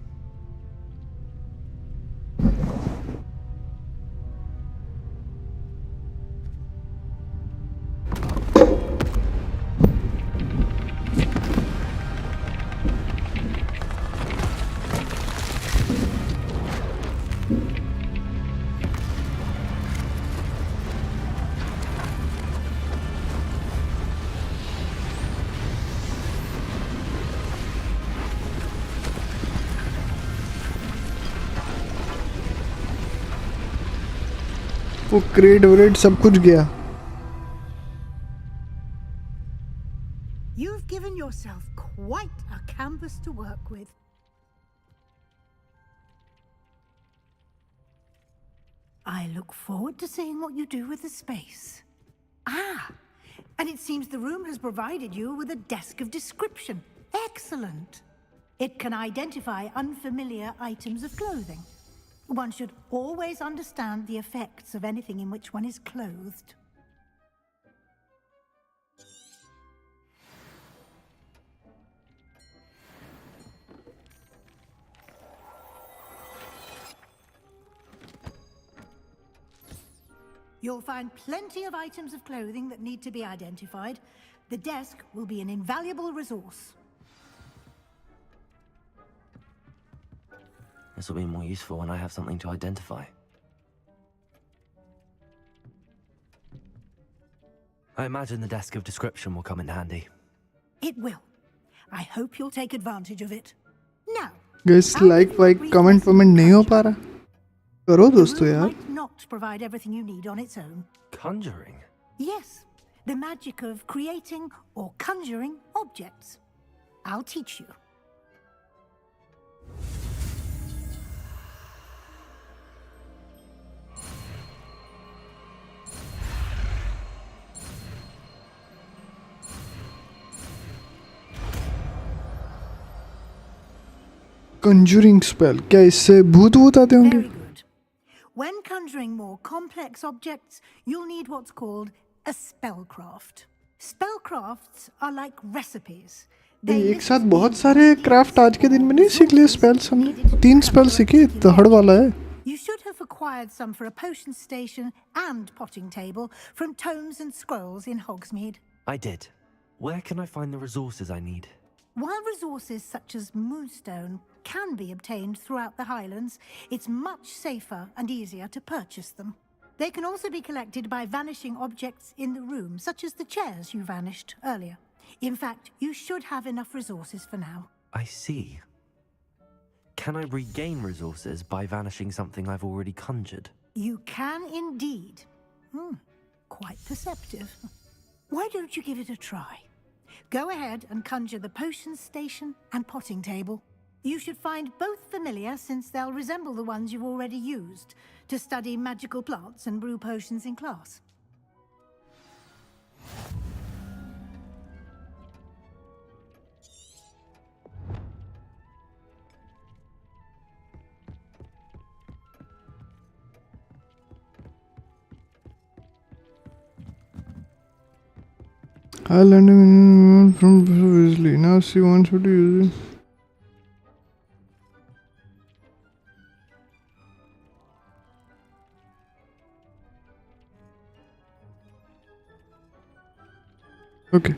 वो crate व्रेड सब कुछ गया। You've given yourself quite a canvas to work with. I look forward to seeing what you do with the space. Ah, and it seems the room has provided you with a desk of description. Excellent. It can identify unfamiliar items of clothing. One should always understand the effects of anything in which one is clothed. You'll find plenty of items of clothing that need to be identified. The desk will be an invaluable resource. This will be more useful when I have something to identify. I imagine the desk of description will come in handy. It will. I hope you'll take advantage of it. Now, Guys, like comment नहीं हो पा रहा, करो दोस्तों यार। might not provide everything you need on its own. Conjuring? Yes, the magic of creating or conjuring objects. I'll teach you. Conjuring spell, क्या इससे भूत भूत आते होंगे? Very good. When conjuring more complex objects, you'll need what's called a spellcraft. Spellcrafts are like recipes. एक साथ बहुत सारे क्राफ्ट आज के दिन में नहीं सीख लिए स्पेल्स हमने, 3 स्पेल सीखे, दहड़ वाला है। You should have acquired some for a potion station and potting table from tomes and scrolls in Hogsmeade. I did. Where can I find the resources I need? While resources such as moonstone can be obtained throughout the Highlands, it's much safer and easier to purchase them. They can also be collected by vanishing objects in the room, such as the chairs you vanished earlier. In fact, you should have enough resources for now. I see. Can I regain resources by vanishing something I've already conjured? You can indeed. Quite perceptive. Why don't you give it a try? Go ahead and conjure the potion station and potting table. You should find both familiar, since they'll resemble the ones you've already used to study magical plants and brew potions in class. I learned from Weasley. Now she wants you to use it. Okay.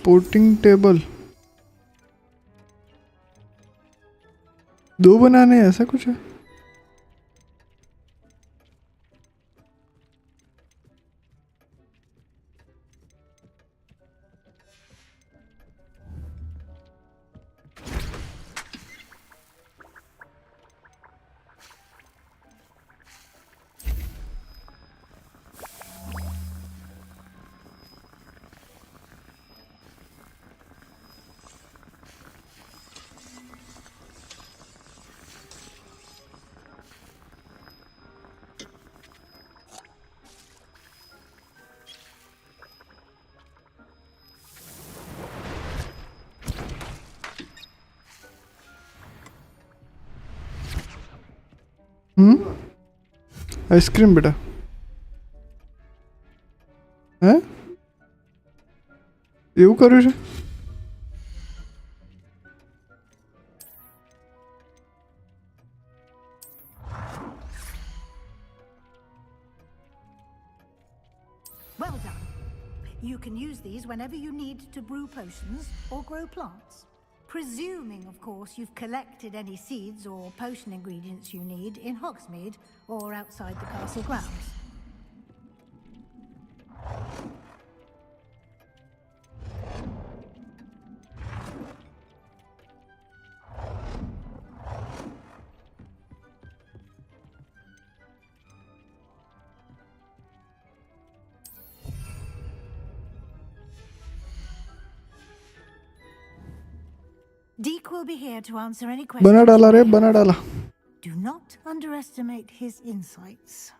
Ponting table 2 बनाने हैं, ऐसा कुछ है। Ice cream बेटा हैं એવું કર્યું છે Well done. You can use these whenever you need to brew potions or grow plants. Presuming, of course, you've collected any seeds or potion ingredients you need in Hogsmeade or outside the castle grounds. Deke will be here to answer any questions. बना डाला रे बना डाला Do not underestimate his insights.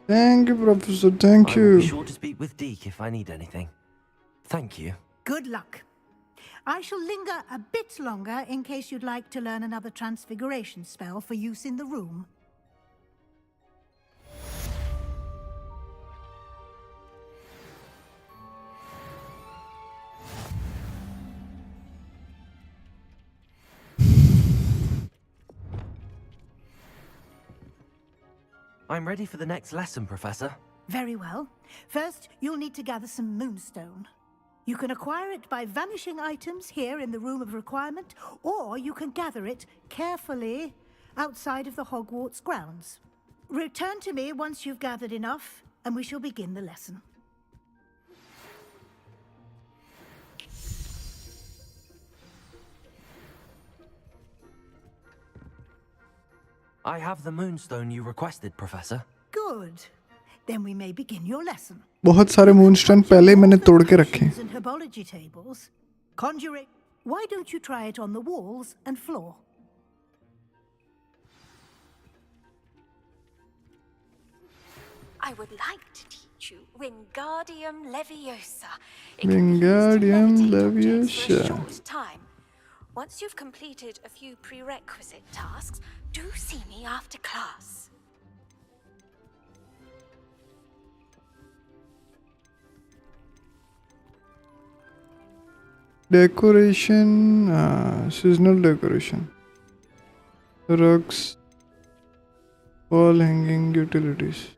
Thank you professor thank I will you be sure to speak with Deke if I need anything. Thank you. Good luck. I shall linger a bit longer in case you'd like to learn another transfiguration spell for use in the room. I'm ready for the next lesson, Professor. Very well. First, you'll need to gather some moonstone. You can acquire it by vanishing items here in the Room of Requirement, or you can gather it carefully outside of the Hogwarts grounds. Return to me once you've gathered enough, and we shall begin the lesson. I have the moonstone you requested, Professor. Good. Then we may begin your lesson. बहुत सारे moonstone पहले ही मैंने तोड़ के रखे हैं And herbology tables. Conjuring. Why don't you try it on the walls and floor? I would like to teach you Wingardium Leviosa. Wingardium For a Leviosa short time. Once you've completed a few prerequisite tasks, do see me after class. decoration seasonal decoration rugs wall hanging utilities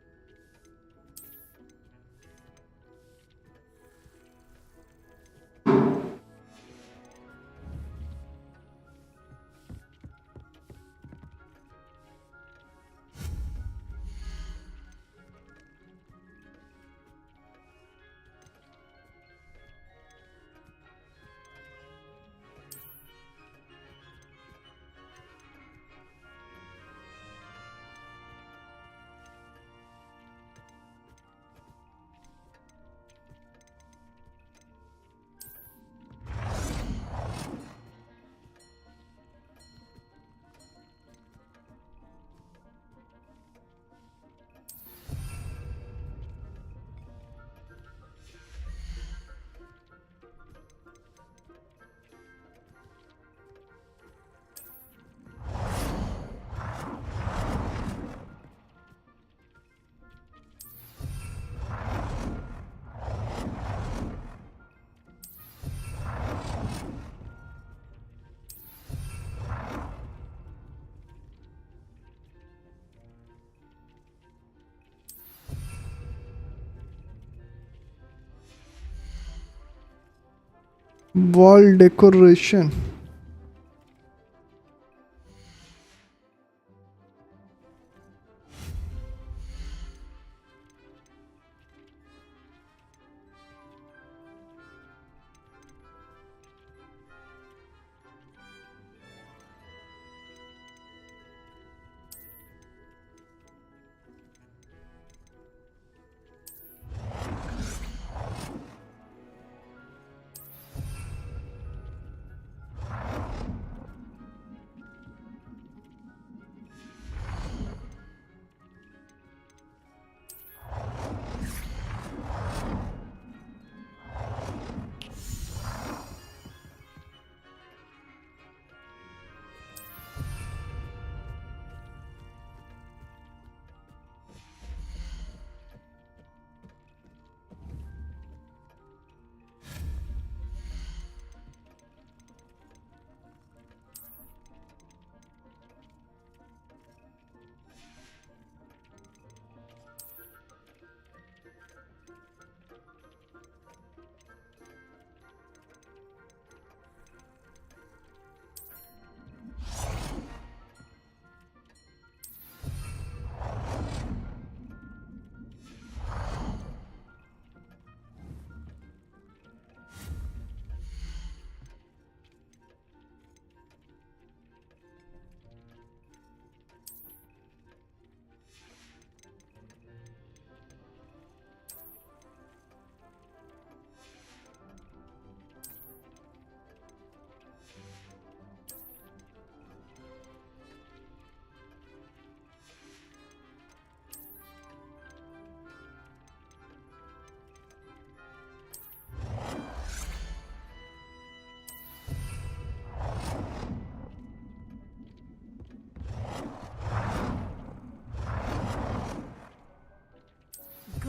wall decoration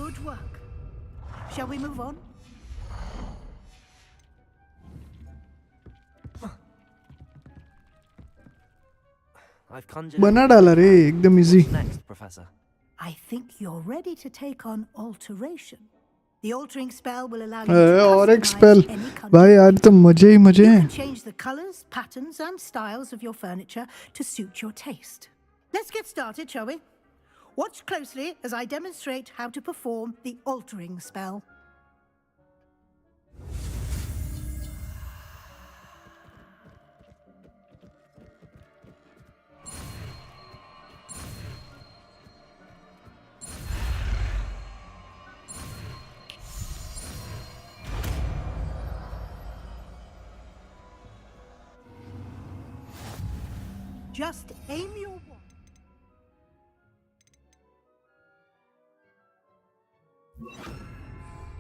Good work. Shall we move on? I've conjured. बना डाला रे एकदम easy. What's next, Professor? I think you're ready to take on alteration. The altering spell will allow you to और एक customize spell. any conjure. भाई आज तो मजे ही मजे You हैं. can change the colors, patterns, and styles of your furniture to suit your taste. Let's get started, shall we? Watch closely as I demonstrate how to perform the altering spell. Just aim your wand.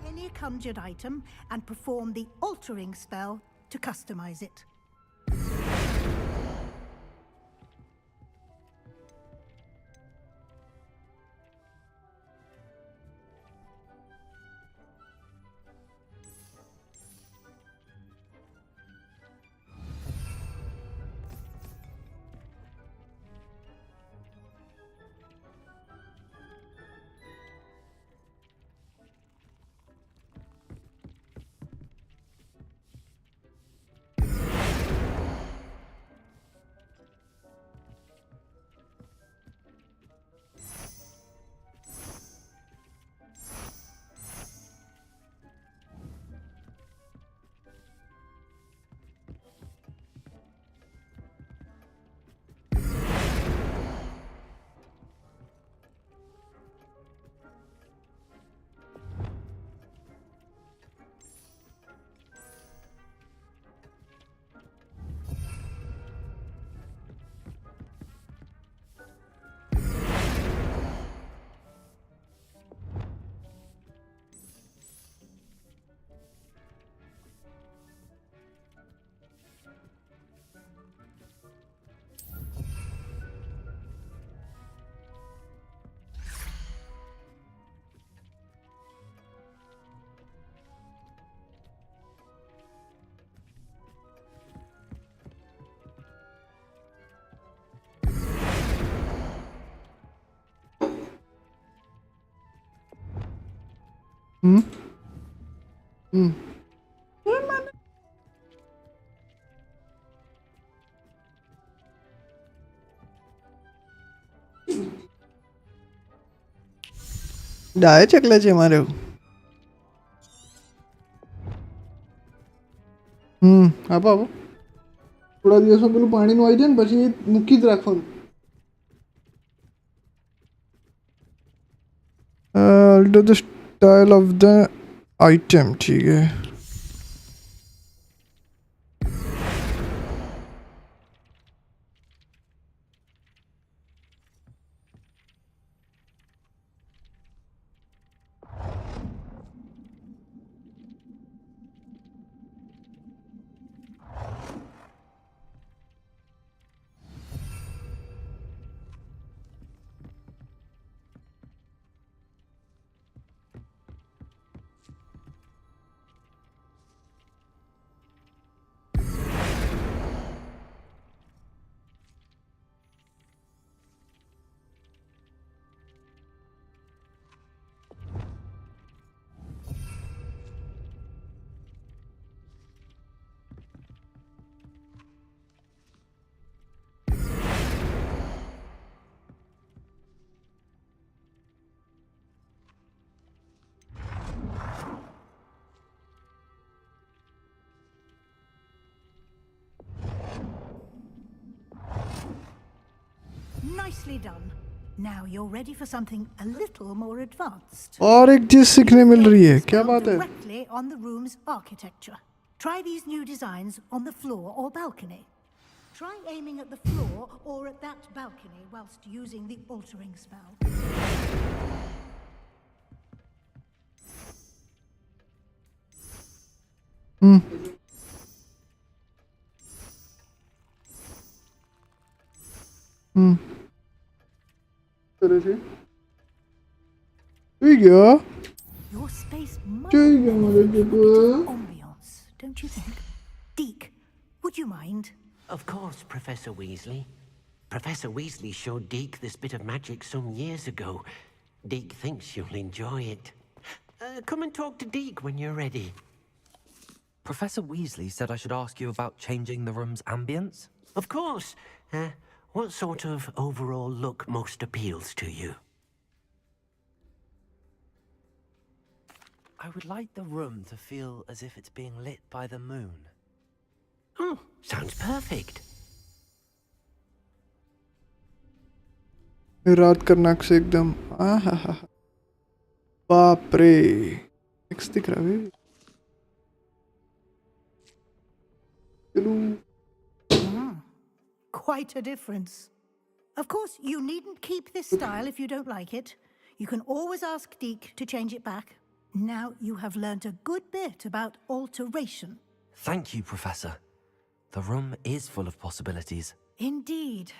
Any conjured item and perform the altering spell to customize it. ડાય ચકલા છે મારે. આપો આપો. થોડા દિવસમાં પેલું પાણીનું આવી જાય ને પછી મૂકી જ રાખવાનું. Alter the style of the item. ठीक है. Nicely done. Now you're ready for something a little more advanced. और एक चीज सीखने मिल रही है. क्या बात है? Directly on the room's architecture. Try these new designs on the floor or balcony. Try aiming at the floor or at that balcony whilst using the altering spell. ठीक है Your space might ठीक है मेरे benefit from a bit of ambience, don't you think? Deke, would you mind? Of course, Professor Weasley. Professor Weasley showed Deke this bit of magic some years ago. Deke thinks you'll enjoy it. Come and talk to Deke when you're ready. Professor Weasley said I should ask you about changing the room's ambience? Of course. What sort of overall look most appeals to you? I would like the room to feel as if it's being lit by the moon. Oh, sounds perfect. रात का नक्श एकदम आहा बाप रे next दिख रहा है Quite a difference. Of course, you needn't keep this style if you don't like it. You can always ask Deke to change it back. Now you have learnt a good bit about alteration. Thank you, Professor. The room is full of possibilities. Indeed.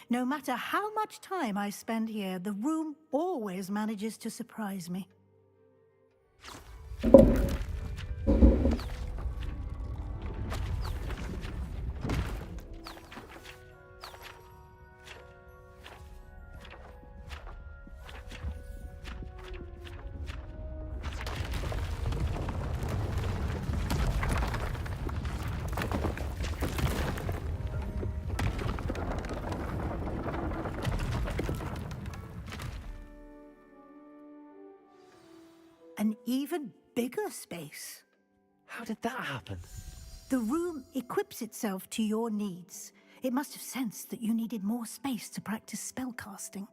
No matter how much time I spend here, the room always manages to surprise me. An even bigger space. How did that happen? The room equips itself to your needs. It must have sensed that you needed more space to practice spellcasting.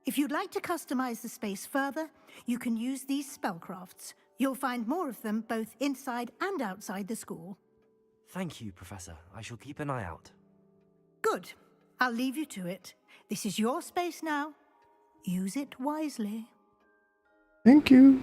If you'd like to customize the space further, you can use these spellcrafts. You'll find more of them both inside and outside the school. Thank you, Professor. I shall keep an eye out. Good. I'll leave you to it. This is your space now. Use it wisely. Thank you.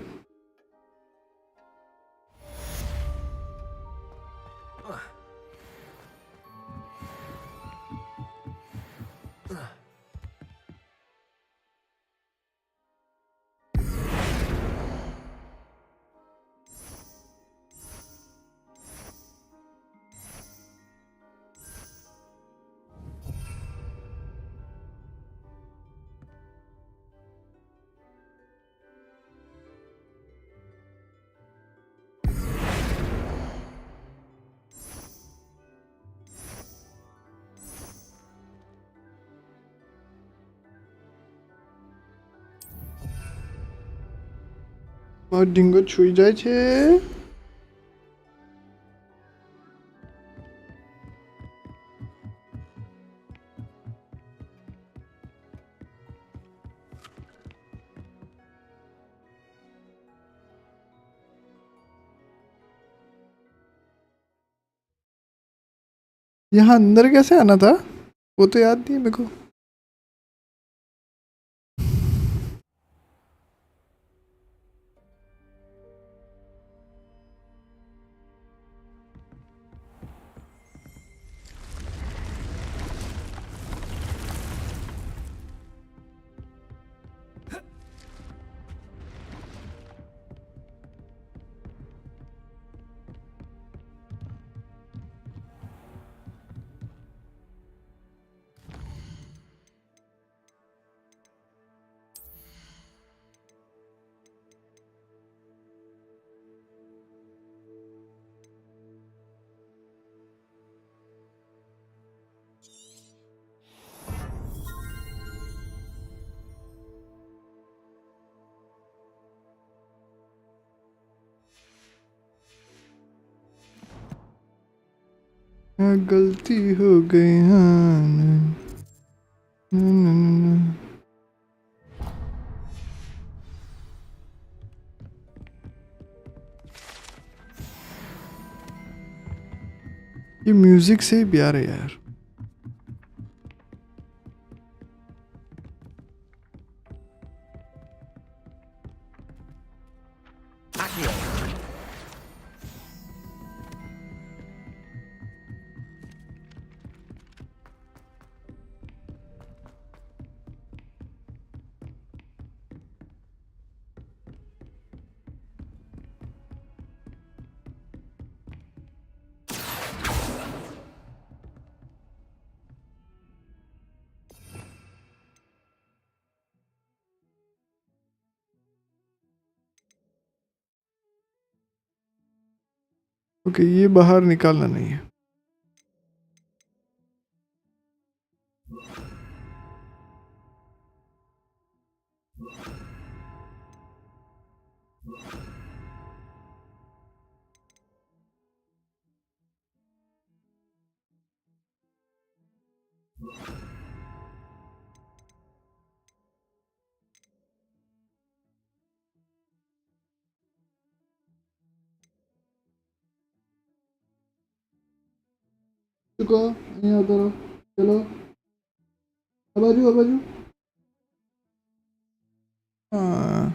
Dingo छुई जाए छे यहाँ अंदर कैसे आना था वो तो याद नहीं है मेरे को गलती हो गई हाँ ये म्यूजिक से ही प्यार है यार ओके ये बाहर निकालना नहीं है. चुका नहीं आता रहा. चलो अब बाजू. हाँ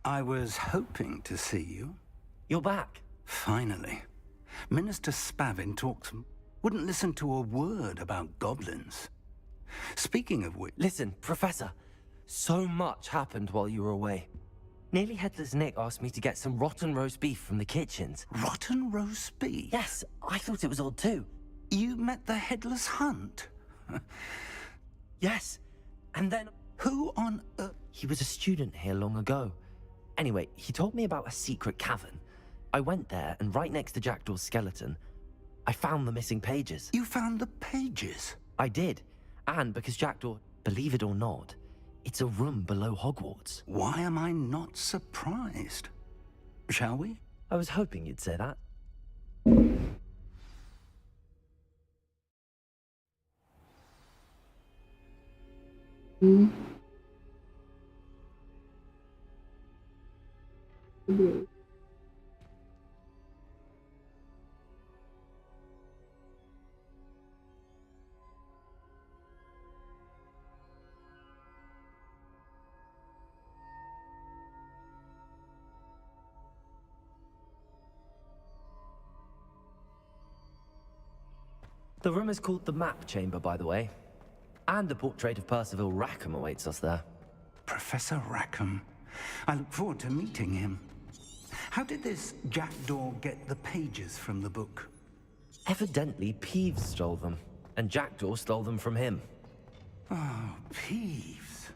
I was hoping to see you. You're back. Finally. Minister Spavin wouldn't listen to a word about goblins. Speaking of which... Listen, Professor. So much happened while you were away. Nearly Headless Nick asked me to get some rotten roast beef from the kitchens. Rotten roast beef? Yes, I thought it was odd too. You met the Headless Hunt? Yes, and then... Who on earth... He was a student here long ago. Anyway, he told me about a secret cavern. I went there, and right next to Jackdaw's skeleton, I found the missing pages. You found the pages? I did. And because Jackdaw, believe it or not, it's a room below Hogwarts. Why am I not surprised? Shall we? I was hoping you'd say that. The room is called the Map Chamber, by the way. And a portrait of Percival Rackham awaits us there. Professor Rackham. I look forward to meeting him. How did this Jackdaw get the pages from the book? Evidently, Peeves stole them, and Jackdaw stole them from him. Oh, Peeves.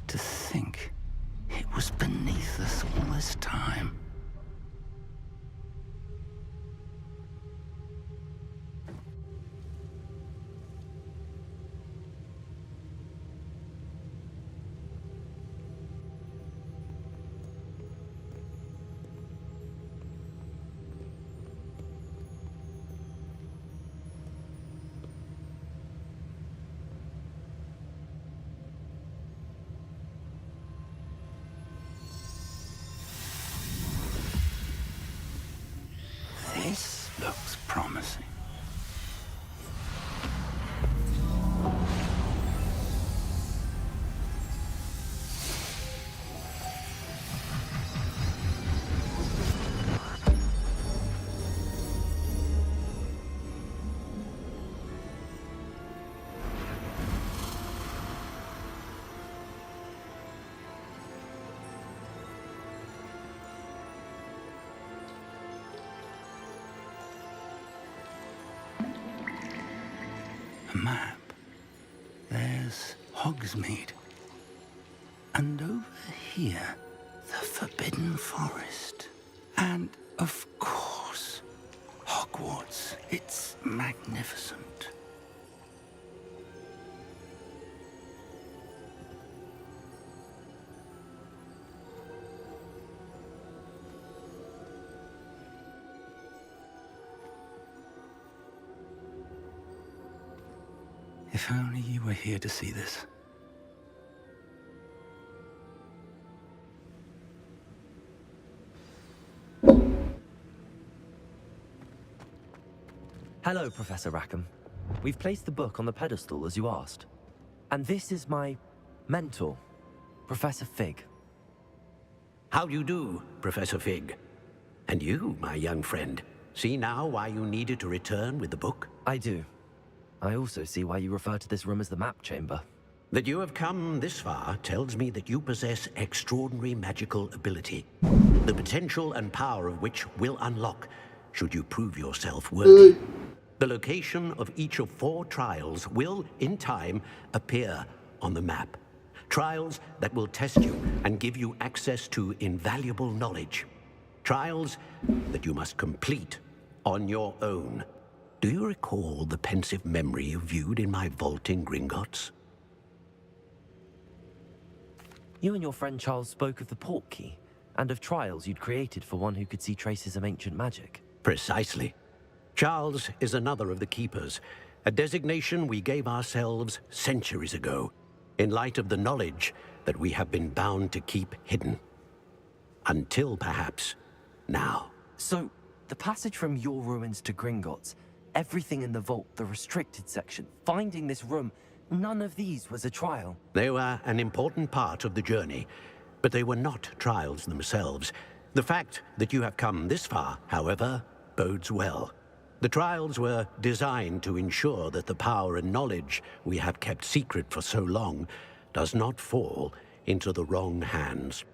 To think it was beneath us all this time. This looks promising. A map. There's Hogsmeade. And over here, The Forbidden Forest. And, of course, Hogwarts. It's magnificent. If only you were here to see this. Hello, Professor Rackham. We've placed the book on the pedestal as you asked. And this is my mentor, Professor Fig. How do you do, Professor Fig? And you, my young friend, see now why you needed to return with the book? I do. I also see why you refer to this room as the map chamber. That you have come this far tells me that you possess extraordinary magical ability, the potential and power of which will unlock should you prove yourself worthy. The location of each of 4 trials will, in time, appear on the map. Trials that will test you and give you access to invaluable knowledge. Trials that you must complete on your own. Do you recall the pensive memory you viewed in my vault in Gringotts? You and your friend Charles spoke of the port key, and of trials you'd created for one who could see traces of ancient magic. Precisely. Charles is another of the Keepers, a designation we gave ourselves centuries ago, in light of the knowledge that we have been bound to keep hidden. Until, perhaps, now. So, the passage from your ruins to Gringotts, everything in the vault, the restricted section, finding this room, none of these was a trial. They were an important part of the journey, but they were not trials themselves. The fact that you have come this far, however, bodes well. The trials were designed to ensure that the power and knowledge we have kept secret for so long does not fall into the wrong hands.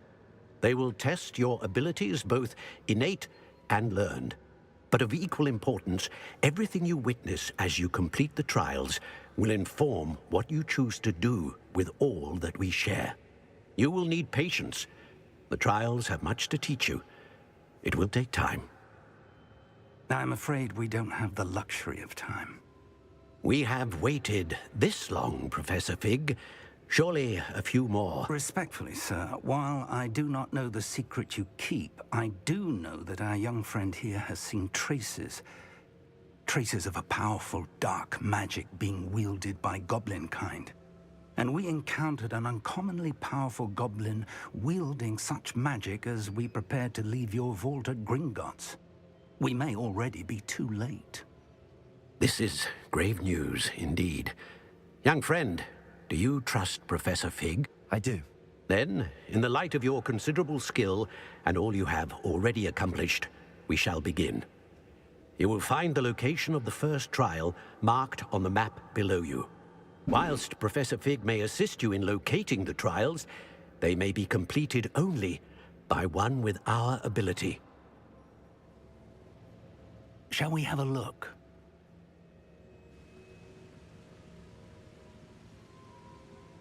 They will test your abilities, both innate and learned. But of equal importance, everything you witness as you complete the trials will inform what you choose to do with all that we share. You will need patience. The trials have much to teach you. It will take time. I'm afraid we don't have the luxury of time. We have waited this long, Professor Fig. Surely a few more. Respectfully, sir, while I do not know the secret you keep, I do know that our young friend here has seen traces of a powerful dark magic being wielded by goblin kind. And we encountered an uncommonly powerful goblin wielding such magic as we prepared to leave your vault at Gringotts. We may already be too late. This is grave news, indeed. Young friend, do you trust Professor Fig? I do. Then, in the light of your considerable skill and all you have already accomplished, we shall begin. You will find the location of the first trial marked on the map below you. Whilst Professor Fig may assist you in locating the trials, they may be completed only by one with our ability. Shall we have a look?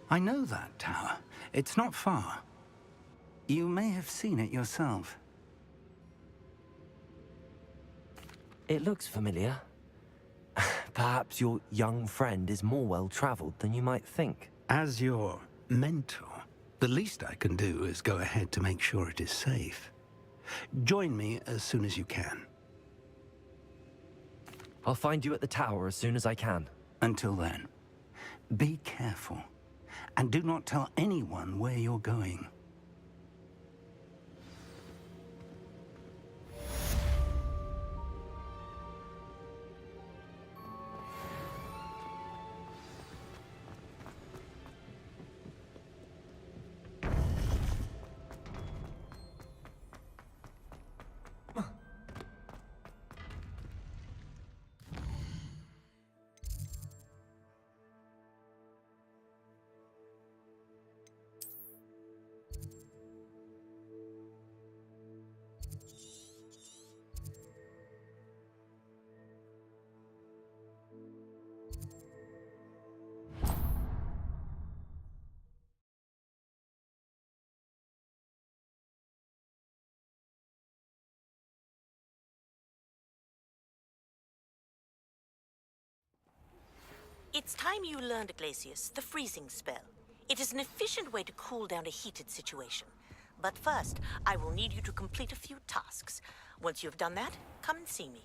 I know that tower. It's not far. You may have seen it yourself. It looks familiar. Perhaps your young friend is more well-traveled than you might think. As your mentor, the least I can do is go ahead to make sure it is safe. Join me as soon as you can. I'll find you at the tower as soon as I can. Until then, be careful, and do not tell anyone where you're going. It's time you learned, Glacius, the freezing spell. It is an efficient way to cool down a heated situation. But first, I will need you to complete a few tasks. Once you've done that, come and see me.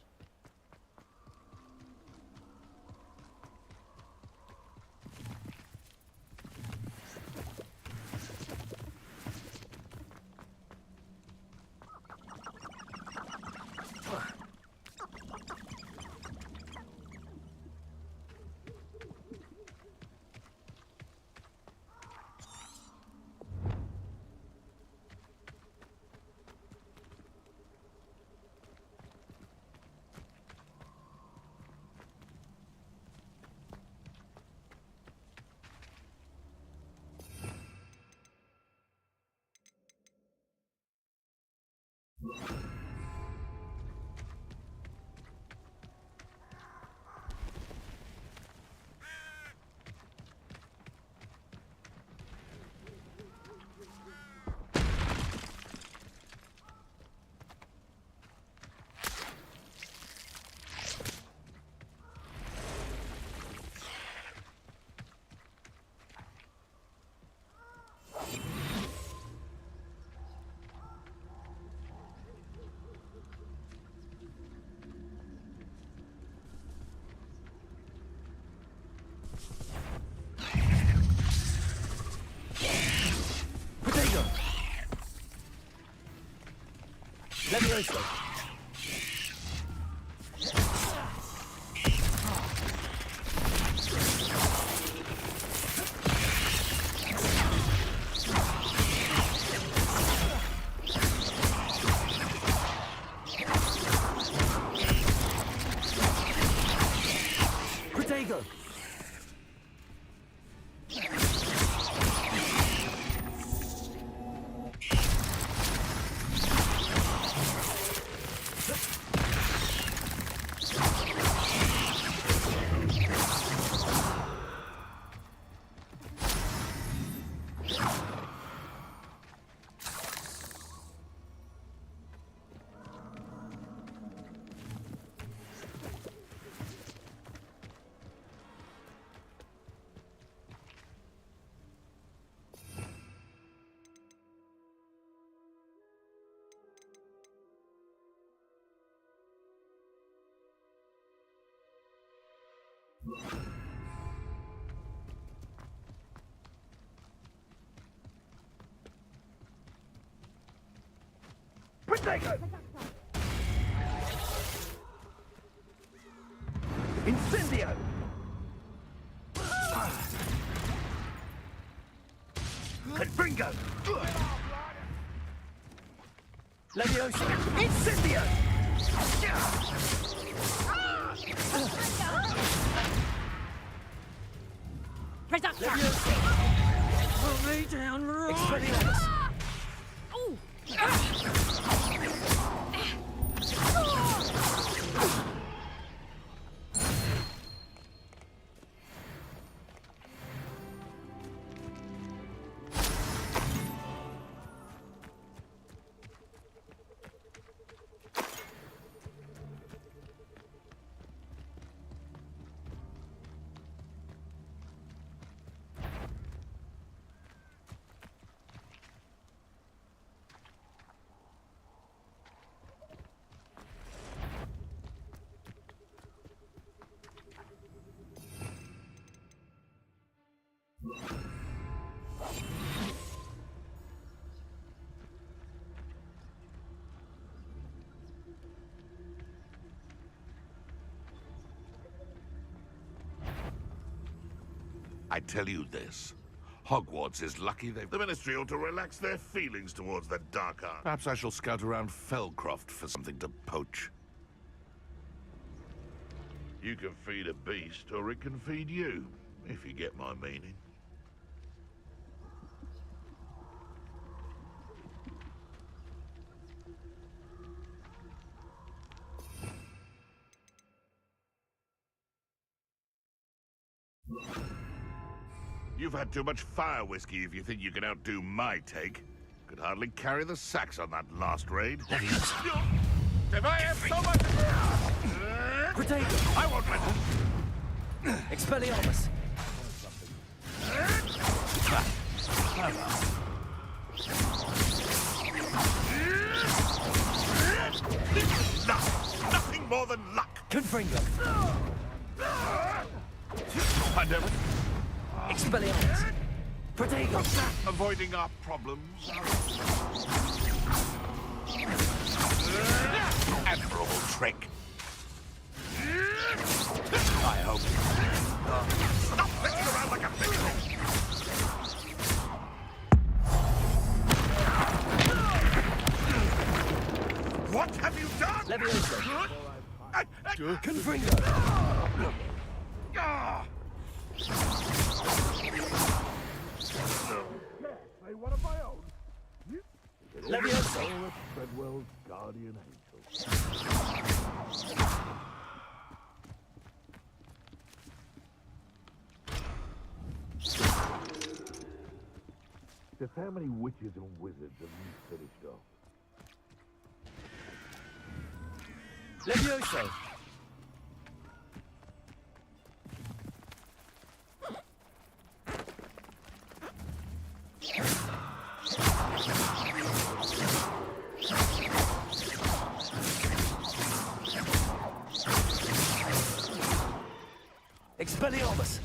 Levioso. Protego. Protego! Incendio! Confringo! Levioso! Incendio! Production! Put me down right! Expelliarmus! Ooh! I tell you this. Hogwarts is lucky the Ministry ought to relax their feelings towards the dark art. Perhaps I shall scout around Felcroft for something to poach. You can feed a beast, or it can feed you, if you get my meaning. You've had too much fire whiskey if you think you can outdo my take. Could hardly carry the sacks on that last raid. If I have so much... Protego! I won't let them. Expelliarmus! Nothing more than luck. Confringo! Pandemic. Expelliarmus! Protego! Avoiding our problems. Admirable trick. I hope. Stop flicking around like a fiddle. What have you done? Leviosa! Confringo! Say one of my own. Leviosa! Treadwell's guardian angel. Just how many witches and wizards have you finished off? Leviosa! Expelliarmus!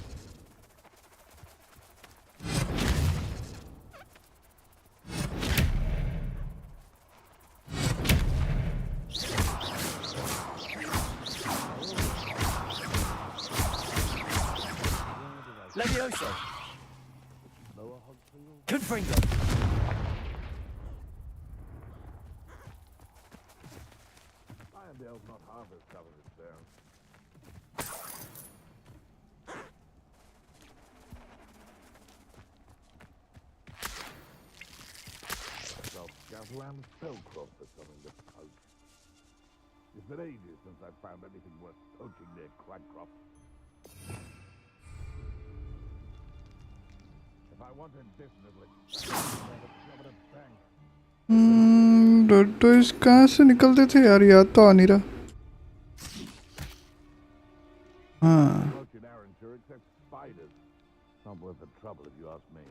Leviosa! Confringo! Irondale's not half as tough as it sounds. I'll scout around Spellcroft for something to poach. It's been ages since I've found anything worth poaching near Cragcroft. If I wanted definitely, तो इस कहाँ से निकलते थे यार, याद तो आ नहीं रहा. हाँ. Not worth the trouble if you ask me.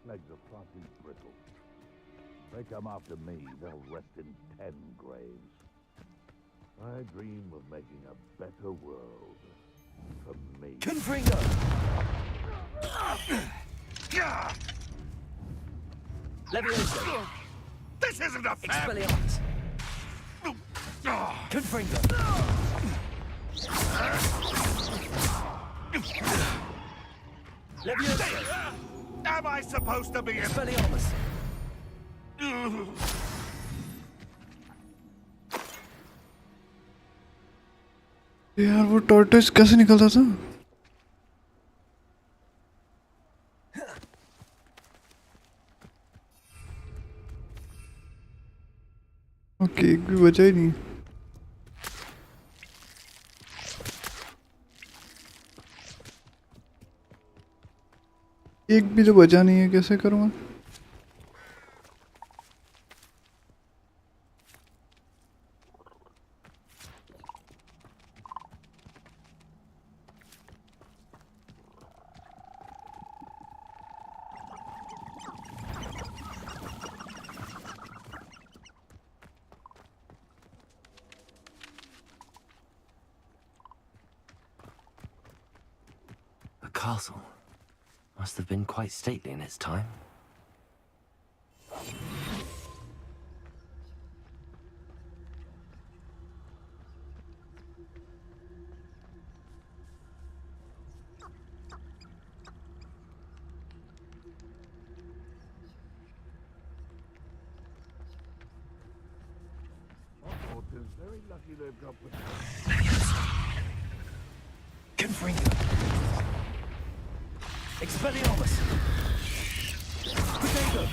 Legs are far too brittle. They come after me, they'll rest in 10 graves. I dream of making a better world for me. Confringo! Leviosa! This isn't a fair... Expelliarmus! Confringo! Leviosa! Am I supposed to be... Expelliarmus! यार वो tortoise कैसे निकलता था? Okay, एक भी बचा ही नहीं. एक भी तो बचा नहीं है, कैसे करूँगा? The castle must have been quite stately in its time. Hogwarts is very lucky they've got... Confringo! Expelliarmus! Protego!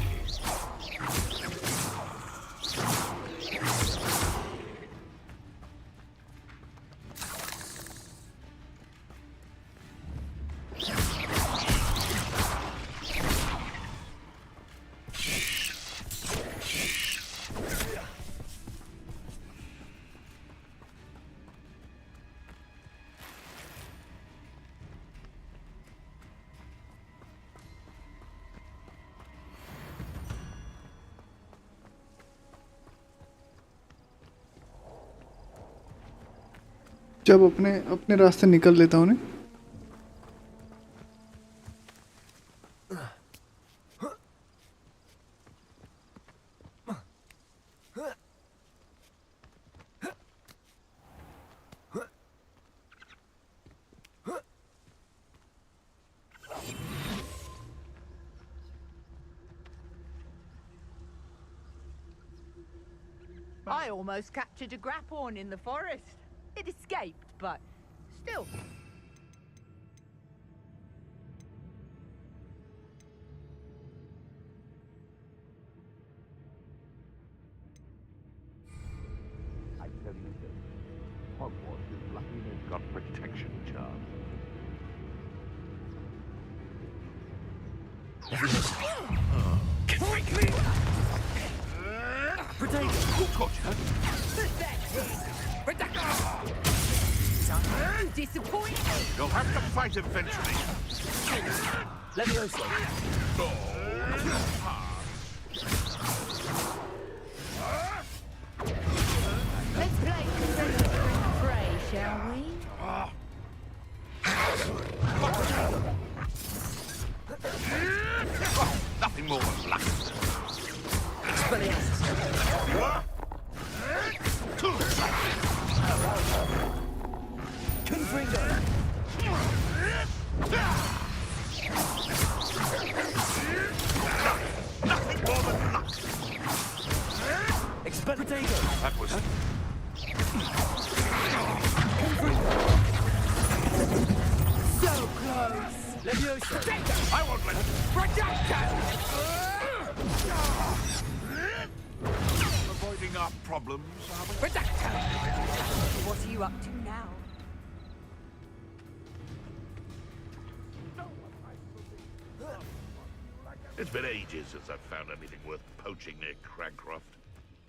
जब अपने अपने रास्ते निकल लेता हूँ ना। I almost captured a grapphorn in the forest. It escaped, but still. I tell you this, Hogwarts is lucky they've got protection charms. Disappointed. You'll have to fight eventually. Levioso. Let's play some prey, shall we? Nothing more than luck. Nothing more than luck. Potato. That was... So close. Levioso. I won't let... Avoiding our problems, are we? What are you up to now? It's been ages since I've found anything worth poaching near Crancroft.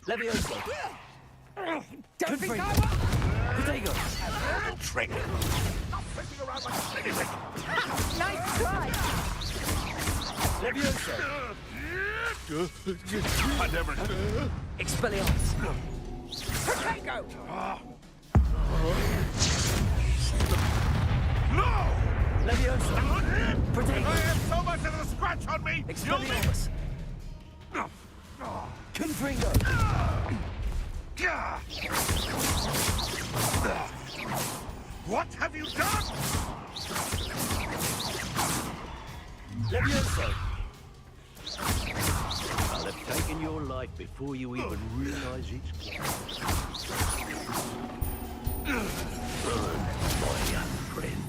Levioso. Don't think I Potato. Trick! Not messing around like a anything! Nice try. Levioso. I never... Expelliarmus. Potato. No! Levioso. Potato. I have so much of a scratch on me! Expelliarmus. Confringo. What have you done? Levioso. I'll have taken your life before you even realize it's Burn, my young friend.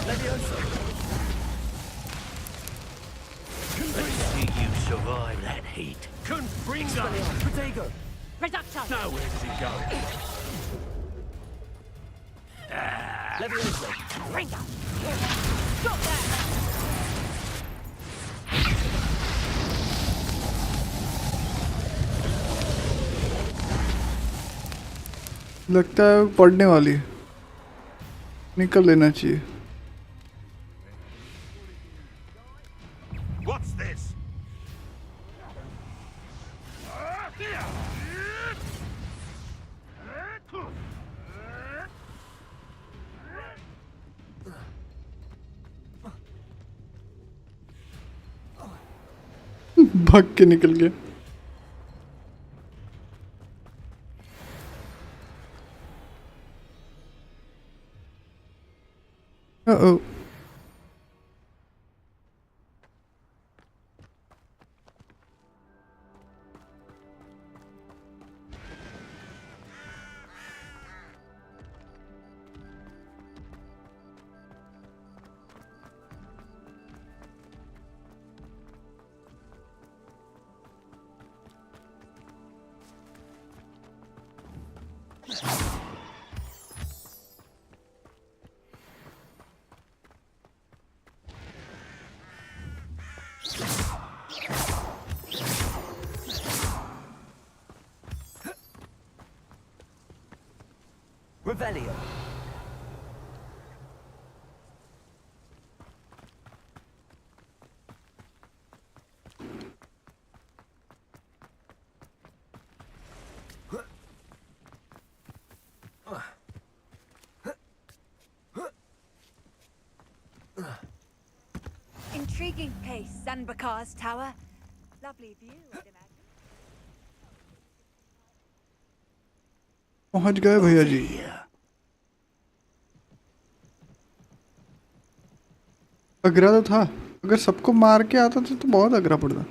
Levioso. Let's see you survive that heat. Confringo! Potato. Reducto. Now where does it go? Levioso. Ringo. Stop that. लगता है पढ़ने वाली है। निकल लेना चाहिए। What's this? भाग के निकल गया। Uh-oh. Revelio. intriguing place, Zanbakar's tower. Lovely view, I'd imagine. पहुंच गए भैया जी। अगरा तो था, अगर सबको मार के आता तो बहुत अगरा पड़ता।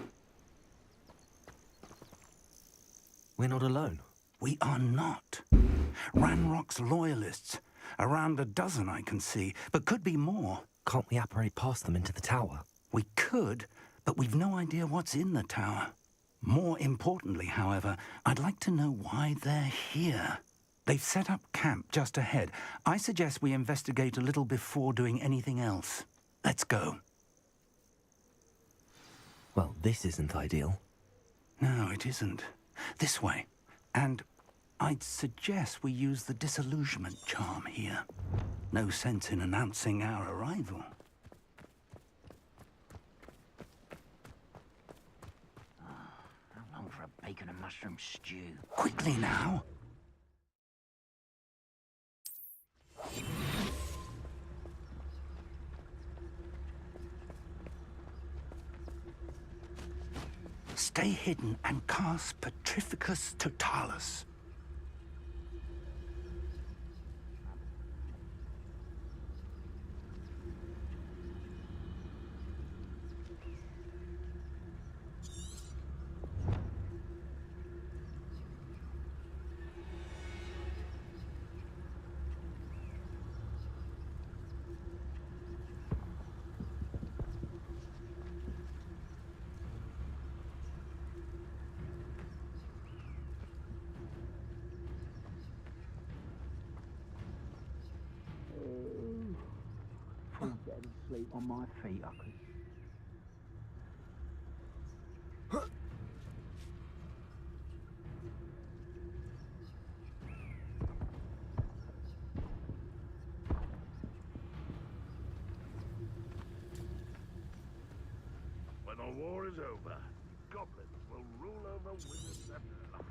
We're not alone. We are not. Ranrock's loyalists. Around a dozen I can see, but could be more. Can't we apparate past them into the tower? We could, but we've no idea what's in the tower. More importantly, however, I'd like to know why they're here. They've set up camp just ahead. I suggest we investigate a little before doing anything else. Let's go. Well, this isn't ideal. No, it isn't. This way. And I'd suggest we use the disillusionment charm here. No sense in announcing our arrival. How long for a bacon and mushroom stew? Quickly now. Stay hidden and cast Petrificus Totalis. Dead asleep on my feet, I could. When the war is over, goblins will rule over wizards and luck.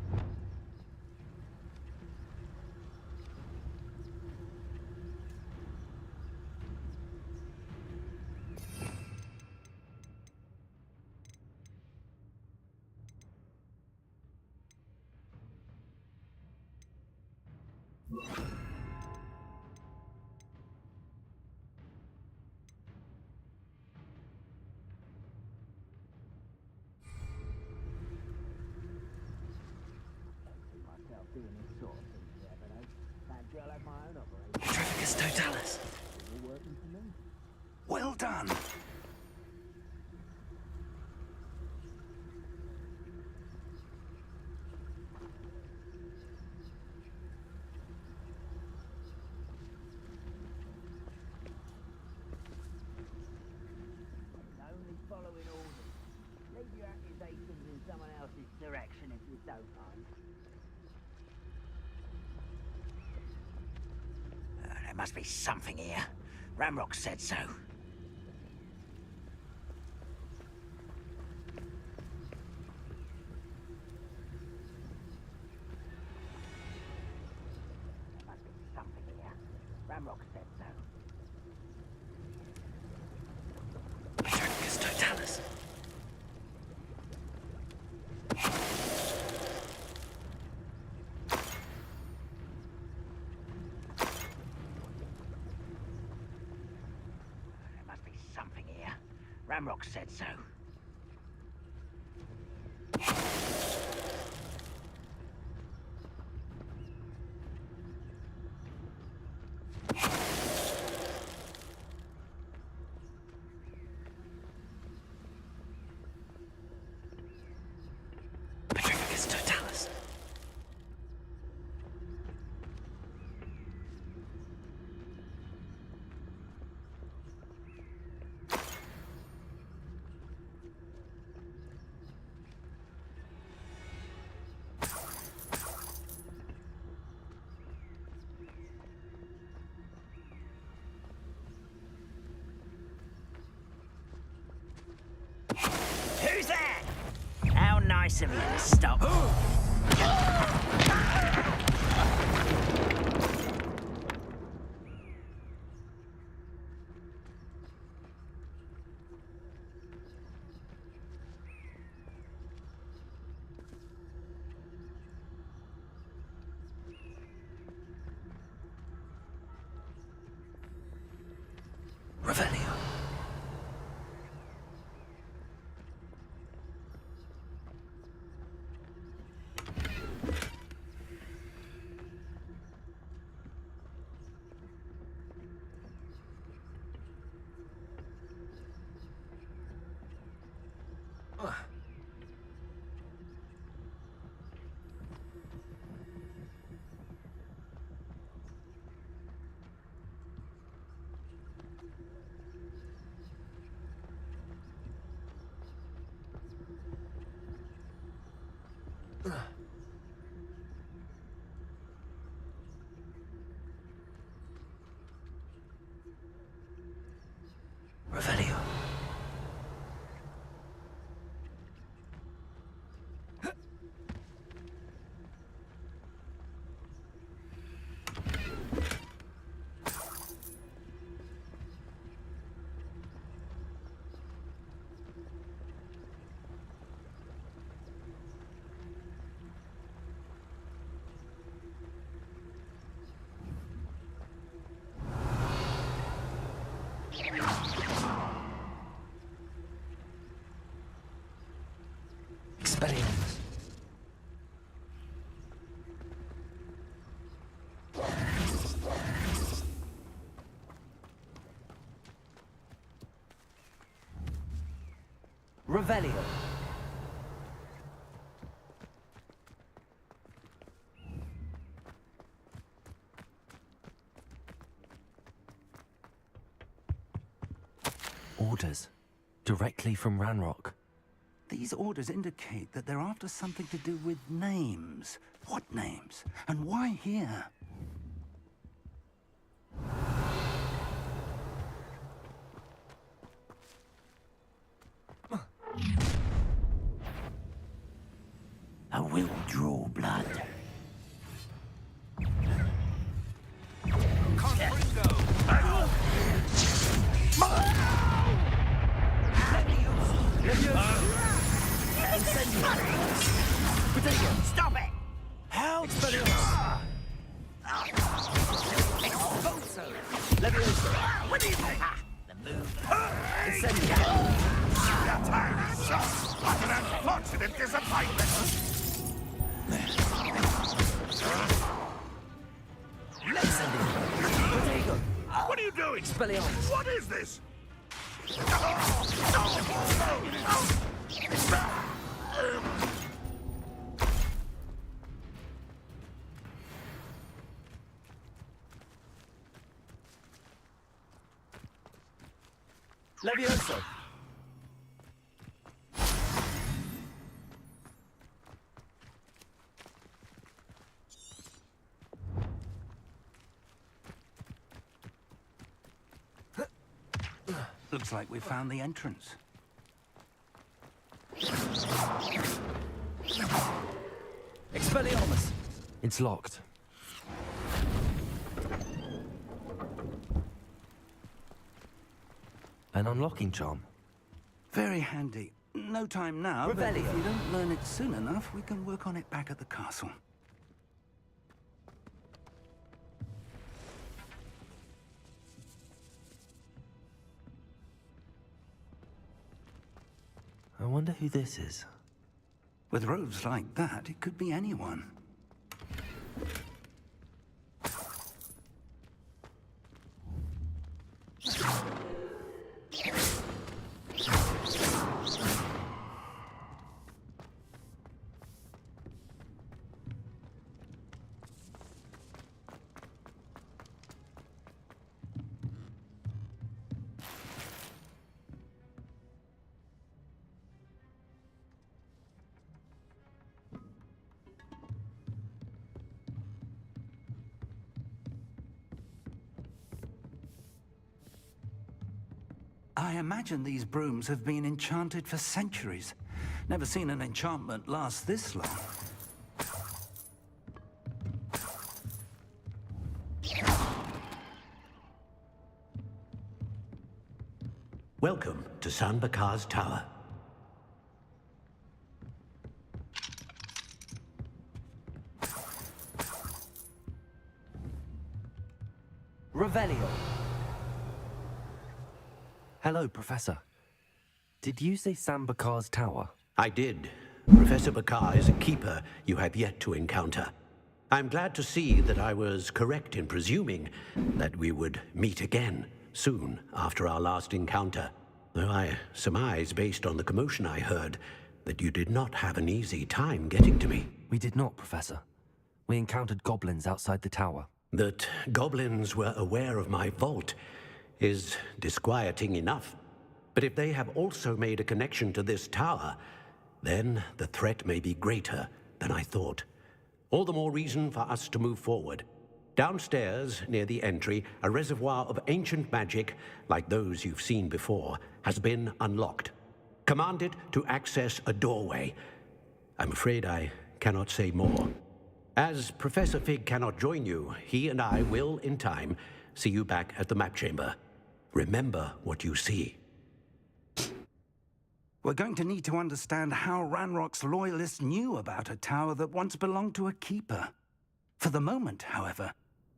Doing this sort of thing forever, though. Fancy I'll have my own operation. Petrificus Totalis. It's all working for me. Well done. It's only following orders. Leave your accusations in someone else's direction if you don't mind. There must be something here. Ramrock said so. There must be something here. Ramrock said so. Petrificus Totalis. Ramrock said so. Petrificus Totalis. Who's that? How nice of you to stop. Revelio. Revelio. Experience. Revelio. Orders. Directly from Ranrock. These orders indicate that they're after something to do with names. What names? And why here? I will draw blood. Stop it! Help! Expulso! Levioso! What do you think? The move. Incendio! What an unfortunate disappointment! What are you doing? Expelliarmus. What is this? Levioso! Looks like we found the entrance. Expelliarmus! It's locked. An unlocking charm. Very handy. No time now, but if Revelio. you don't learn it soon enough, we can work on it back at the castle. I wonder who this is. With robes like that, it could be anyone. I imagine these brooms have been enchanted for centuries. Never seen an enchantment last this long. Welcome to San Bakar's Tower. Revelio. Hello, Professor. Did you say Sam Bakar's tower? I did. Professor Bakar is a keeper you have yet to encounter. I'm glad to see that I was correct in presuming that we would meet again soon after our last encounter. Though I surmise, based on the commotion I heard, that you did not have an easy time getting to me. We did not, Professor. We encountered goblins outside the tower. That goblins were aware of my vault is disquieting enough. But if they have also made a connection to this tower, then the threat may be greater than I thought. All the more reason for us to move forward. Downstairs, near the entry, a reservoir of ancient magic, like those you've seen before, has been unlocked. Command it to access a doorway. I'm afraid I cannot say more. As Professor Fig cannot join you, he and I will, in time, see you back at the map chamber. Remember what you see. We're going to need to understand how Ranrock's loyalists knew about a tower that once belonged to a keeper. For the moment, however,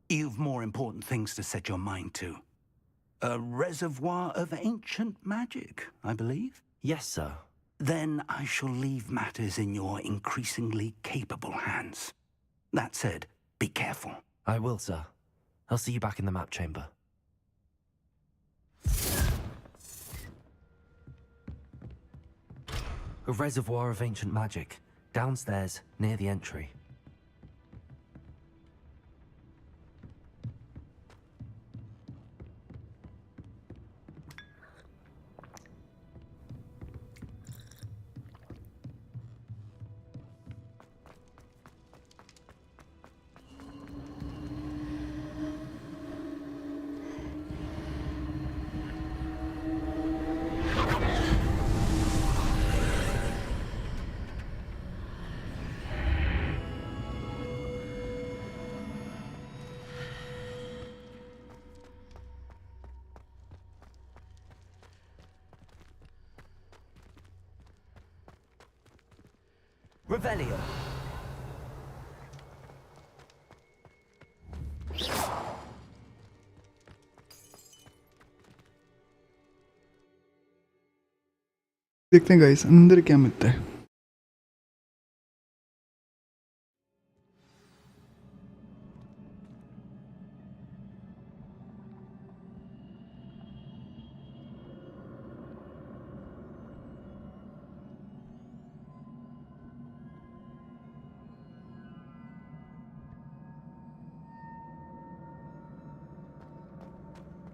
you've more important things to set your mind to. A reservoir of ancient magic, I believe? Yes, sir. Then I shall leave matters in your increasingly capable hands. That said, be careful. I will, sir. I'll see you back in the map chamber. A reservoir of ancient magic, downstairs, near the entry. Revelio. देखते हैं guys अंदर क्या मिलता है.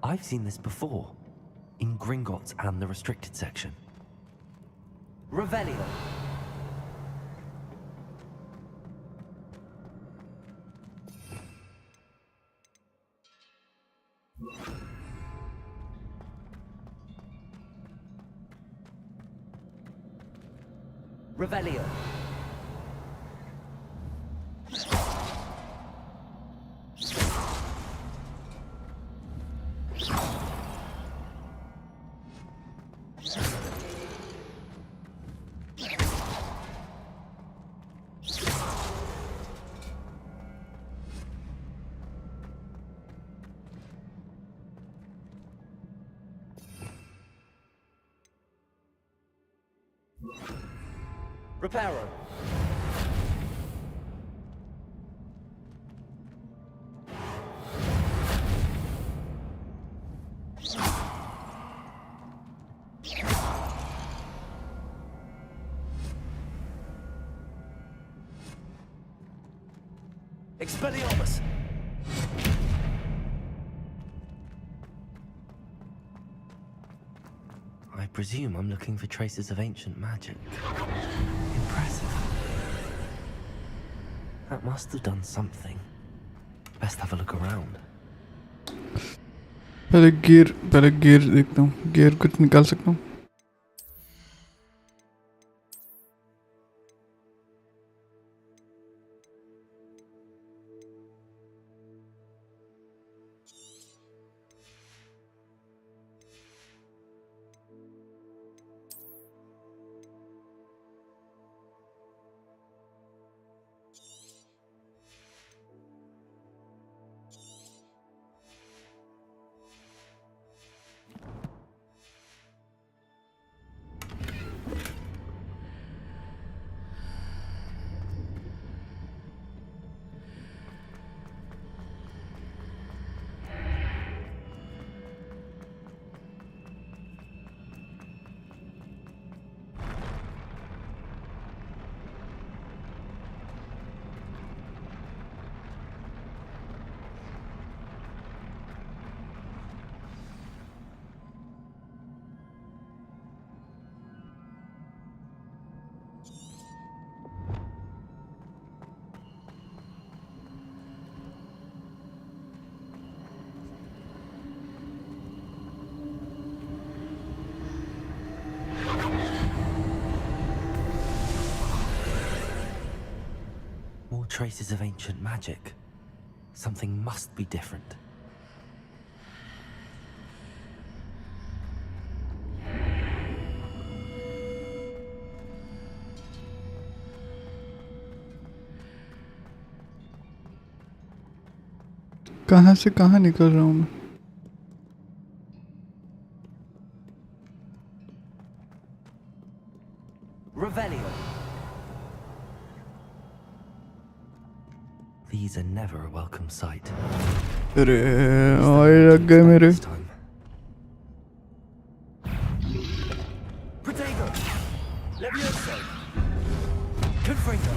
I've seen this before, in Gringotts and the restricted section. Revelio. Revelio. Reparo. Expelliarmus. I presume I'm looking for traces of ancient magic. Impressive. That must have done something. Best have a look around. पहले gear देखता हूँ. Gear कुछ निकाल सकता हूँ. traces of ancient magic. Something must be different. कहाँ से कहाँ निकल रहा हूँ मैं? Revelio. These are never a welcome sight. अरे ओए लग गए मेरे. Protego. Levioso. Confringo.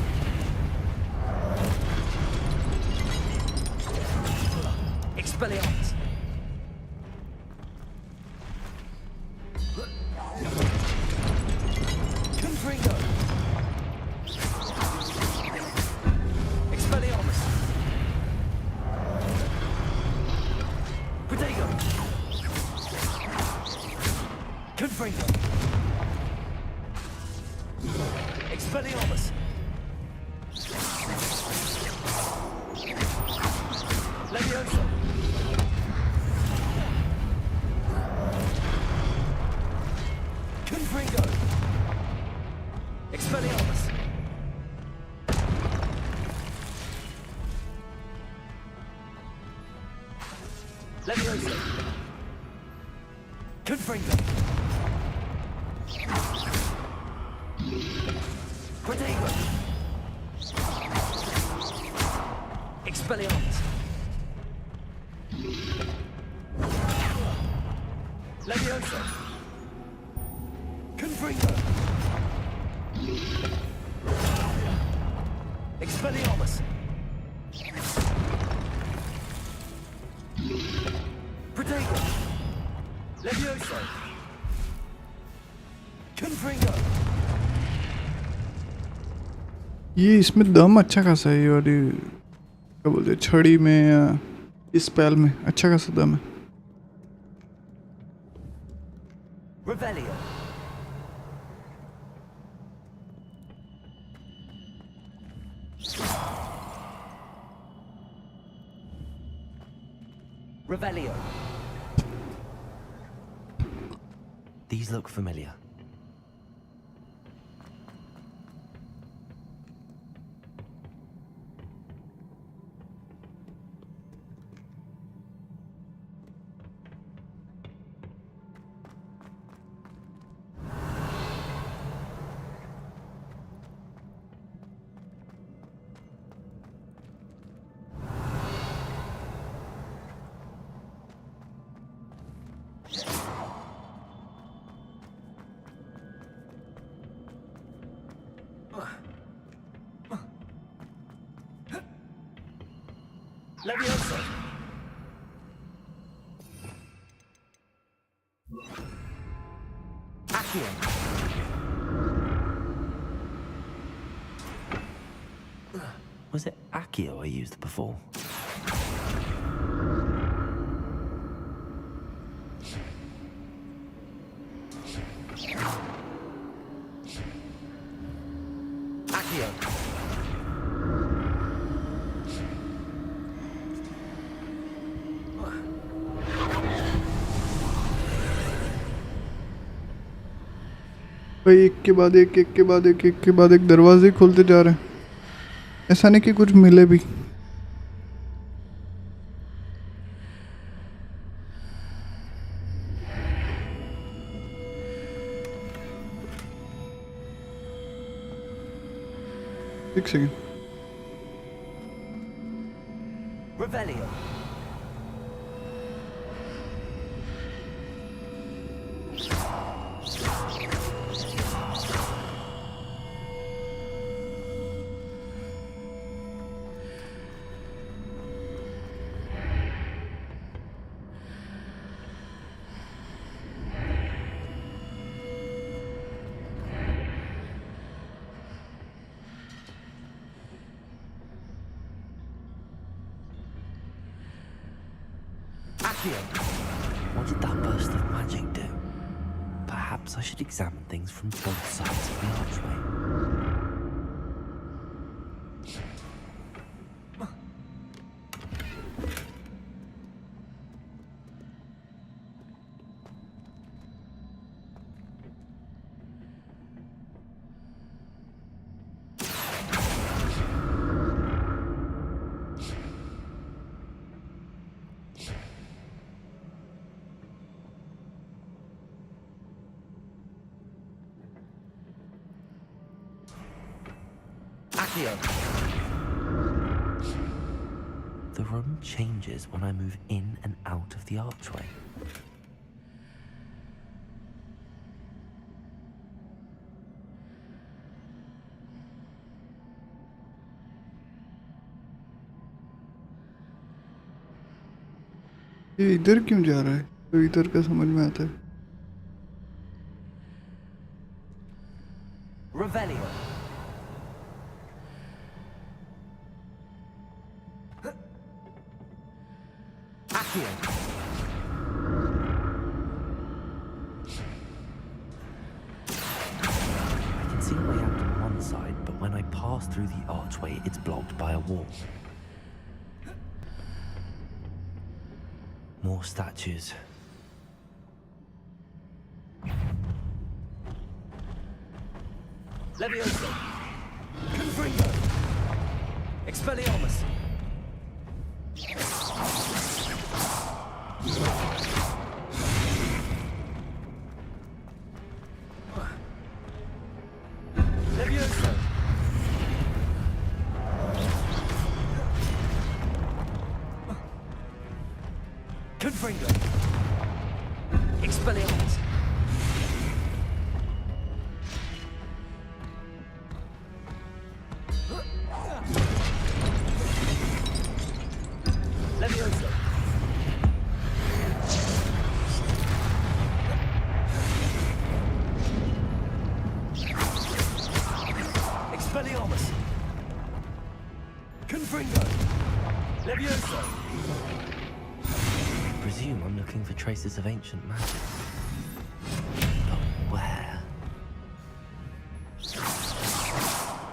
Expelliarmus. Confringo. Expelliarmus. Protego. Confringo. Expelliarmus. Levioso. Confringo. Expelliarmus. Levioso. Confringo. Protego. Expelliarmus. Levioso. Confringo. Expelliarmus. Protego. Levioso. Confringo. ये इसमें दम अच्छा खासा है, और ये क्या बोलते हैं, छड़ी में या इस स्पेल में अच्छा खासा दम है. Revelio. Revelio. These look familiar. Levioso. Accio. Was it Accio I used before? Accio. भाई एक के बाद एक, एक के बाद एक, एक के बाद एक दरवाजे खुलते जा रहे हैं. ऐसा नहीं कि कुछ मिले भी. एक second. Revelio. What did that burst of magic do? Perhaps I should examine things from both sides of the archway. The room changes when I move in and out of the archway. ये इधर क्यों जा रहा है? तो इधर का समझ में आता है. Revelio. Accio. I can see a way out on one side, but when I pass through the archway, it's blocked by a wall. More statues. Levioso. Confringo. Expelliarmus. Levioso. Confringo. Expelliarmus. Levioso. Expelliarmus. Confringo. Levioso. I presume I'm looking for traces of ancient magic. But where?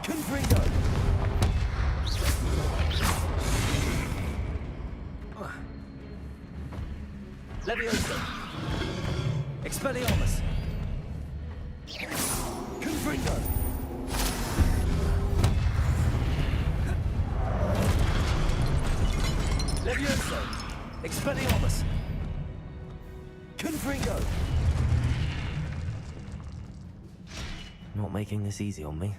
Confringo. Levioso. Expelliarmus. Confringo. Levioso. Expelliarmus. Confringo. Not making this easy on me.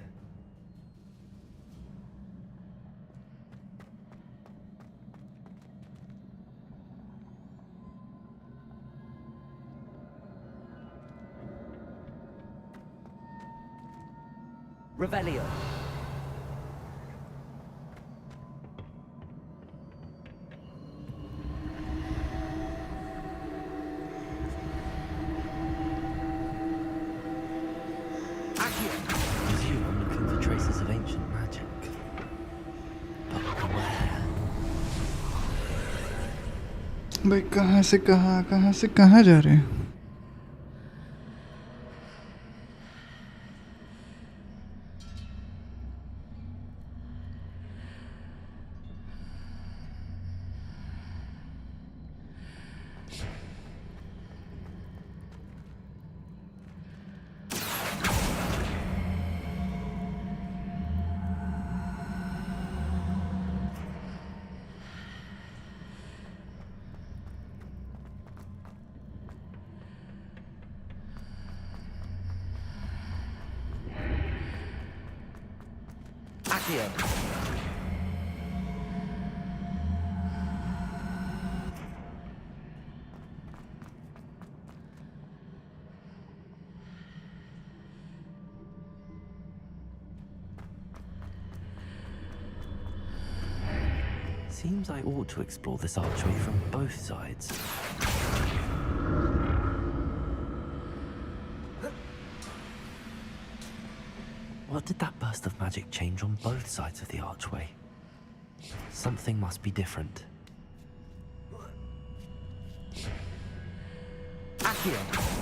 Revelio. Accio. Presume I'm looking for traces of ancient magic. But where? भाई कहाँ से कहाँ जा रहे हैं? Accio. Seems I ought to explore this archway from both sides. What did that burst of magic change on both sides of the archway? Something must be different. Accio.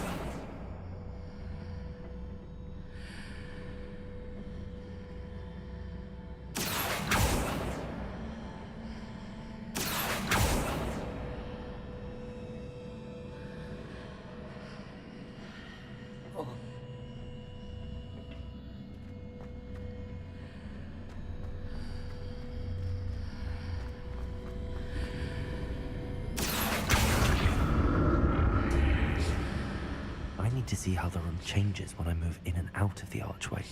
To see how the room changes when I move in and out of the archway.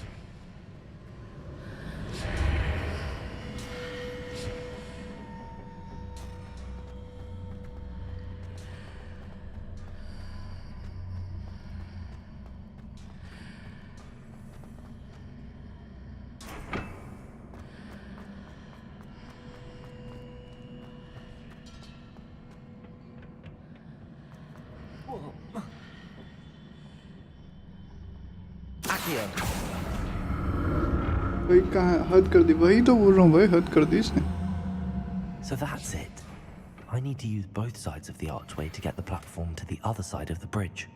भाई कहाँ हद कर दी, वही तो बोल रहा हूँ भाई, हद कर दी इसने. So that's it. I need to use both sides of the archway to get the platform to the other side of the bridge.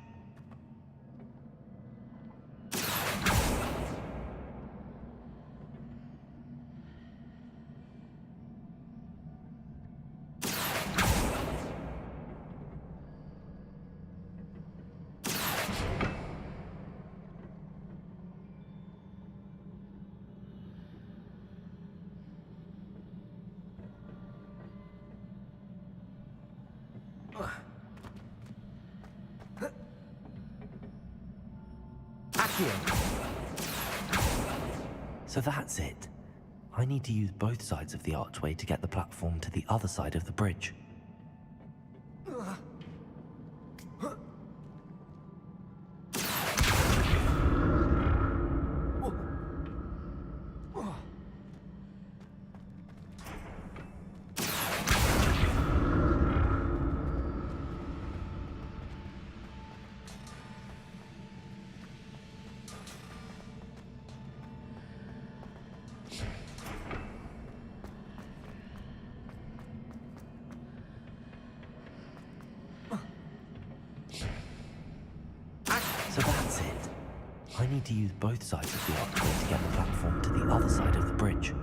So that's it. I need to use both sides of the archway to get the platform to the other side of the bridge. So that's it. I need to use both sides of the archway to get the platform to the other side of the bridge.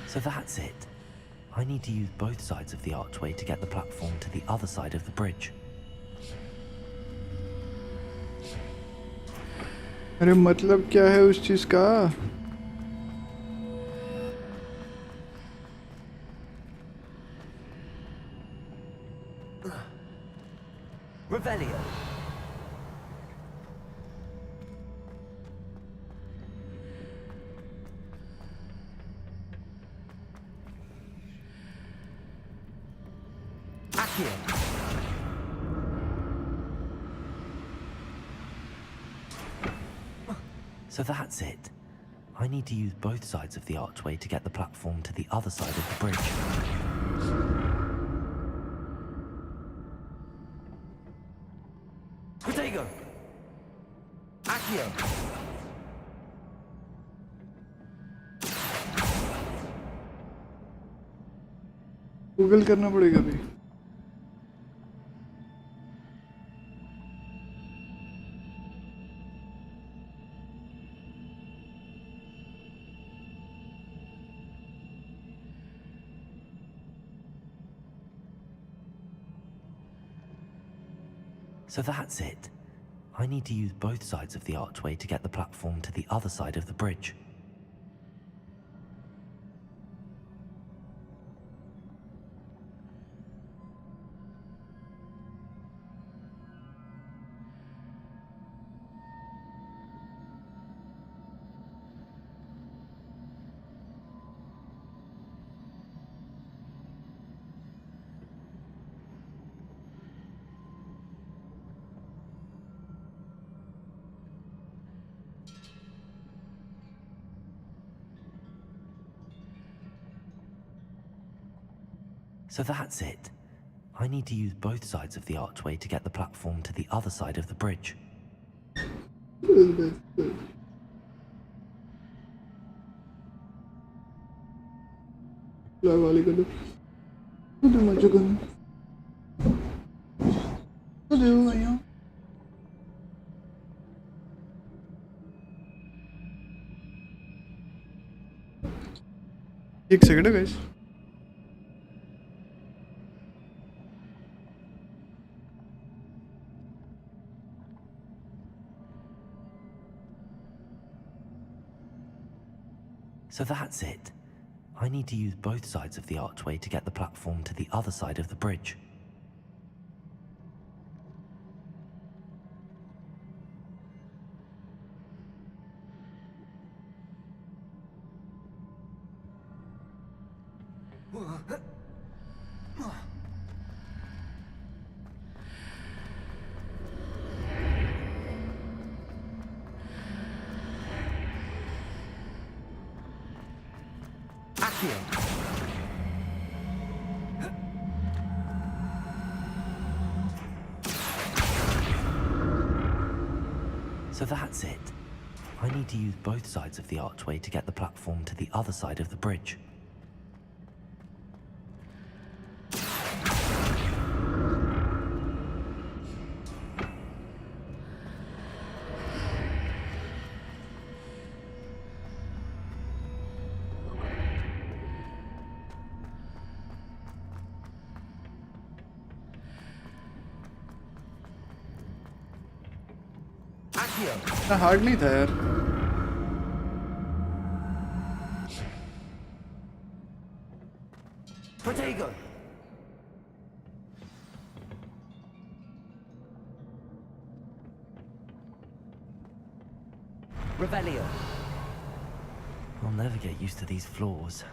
So that's it. I need to use both sides of the archway to get the platform to the other side of the bridge. अरे मतलब क्या है उस चीज का? Revelio. So that's it. I need to use both sides of the archway to get the platform to the other side of the bridge. Protego. Accio. Google करना पड़ेगा भी. So that's it. I need to use both sides of the archway to get the platform to the other side of the bridge. So that's it. I need to use both sides of the archway to get the platform to the other side of the bridge. एक second guys. So that's it. I need to use both sides of the archway to get the platform to the other side of the bridge. So that's it. I need to use both sides of the archway to get the platform to the other side of the bridge. इतना hard नहीं था यार. Protego. Revelio. I'll never get used to these floors.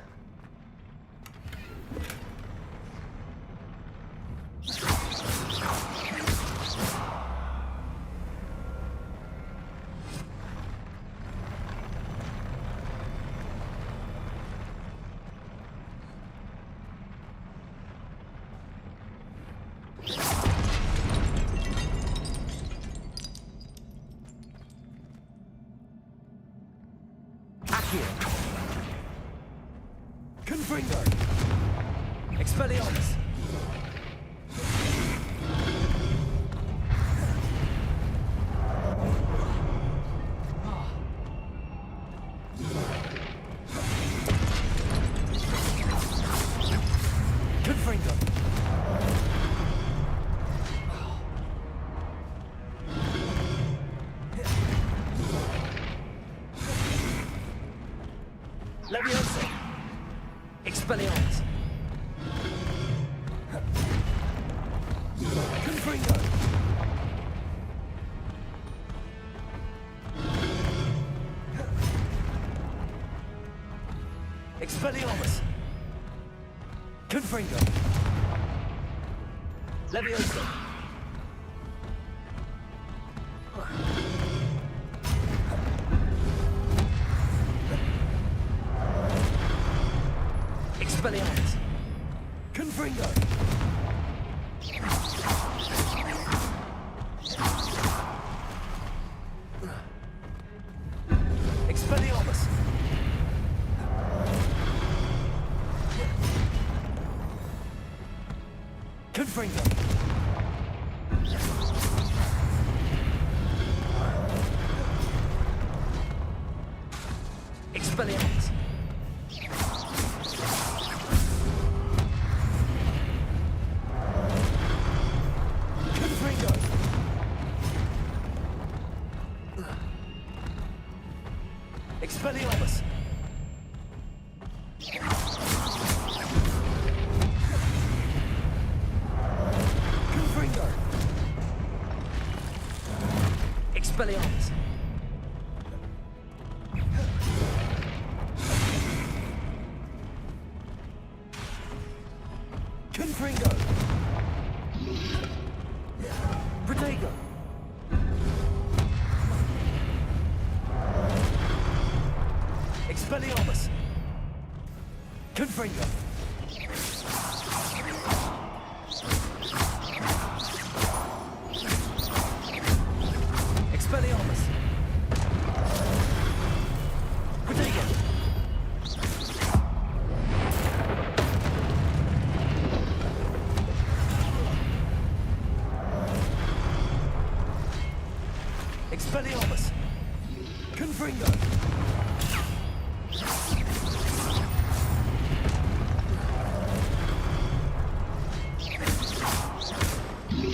Confringo. Expelliarmus. Confringo. Leviosa. Expelliarmus. Confringo. Expelliarmus. Confringo. Leviosa. Expelliarmus. Confringo. Expelliarmus. Confringo. Expelliarmus. Confringo. Expelliarmus. Confringo. Expelliarmus. Confringo. Protego. Expelliarmus. Confringo. Expelliarmus. Protego. Expelliarmus. Confringo.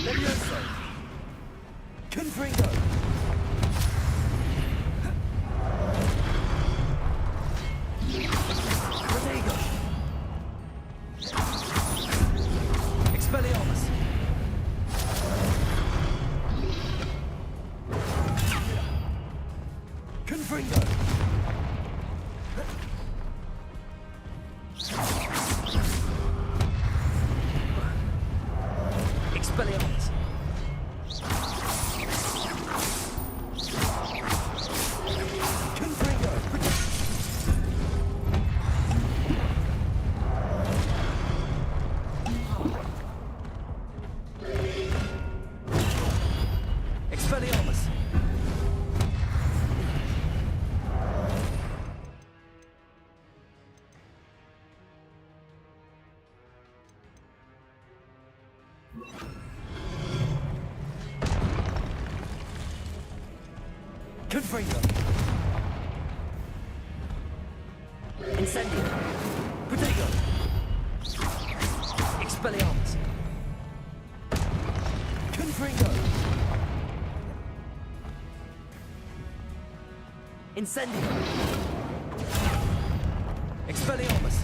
Leviosa. Confringo. Protego. Expelliarmus. Confringo. Expelliarmus. Confringo. Expelliarmus! Confringo! Incendio! Protego! Expelliarmus! Confringo! Incendio! Expelliarmus!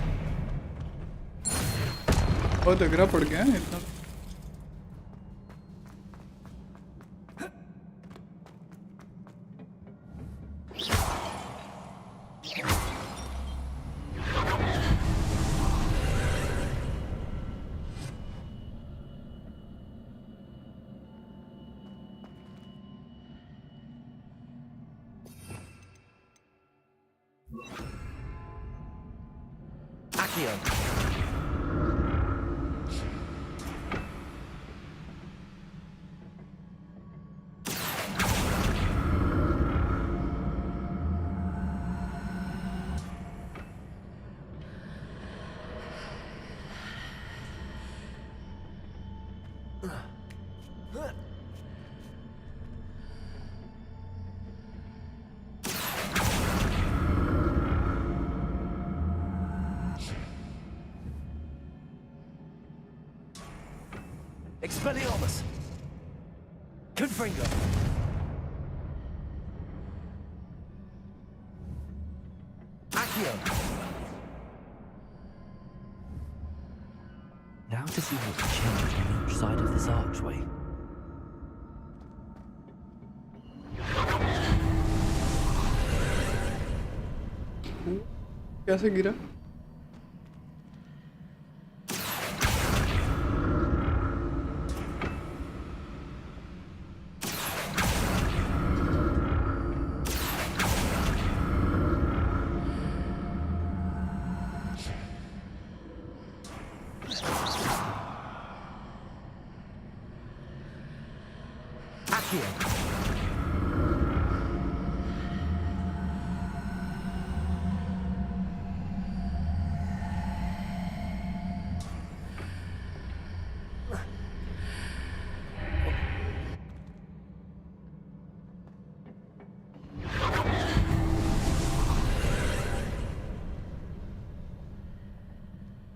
बहुत अगरा पड़ गया है इतना. Expelliarmus! Confringo! Accio! Now to see what's changed on each side of this archway. कैसे गिरा?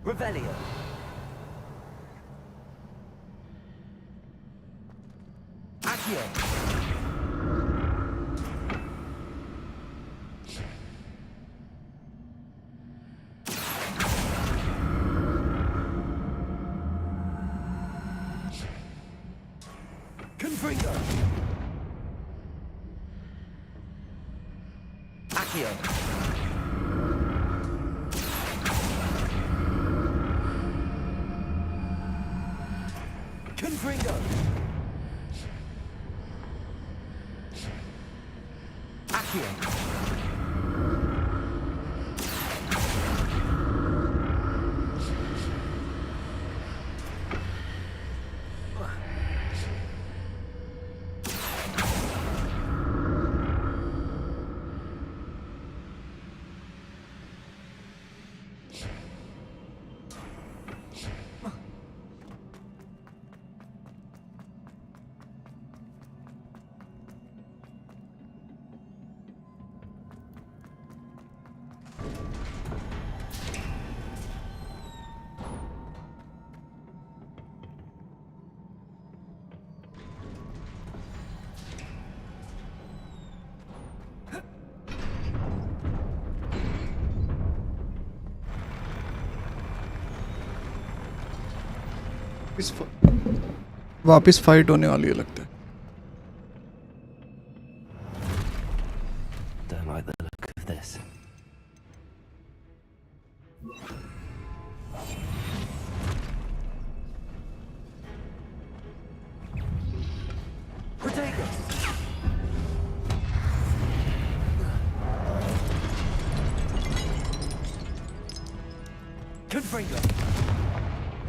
Revelio! Accio! Confringo! Accio! Confringo! Accio! वापिस fight होने वाली है लगता है. Don't like the look of this. Protego! Confringo!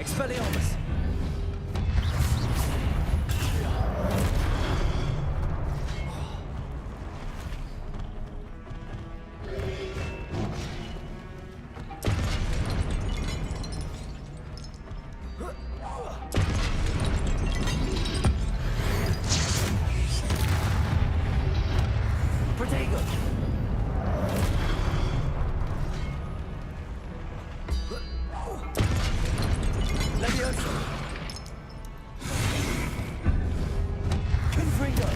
Expelliarmus! Confringo.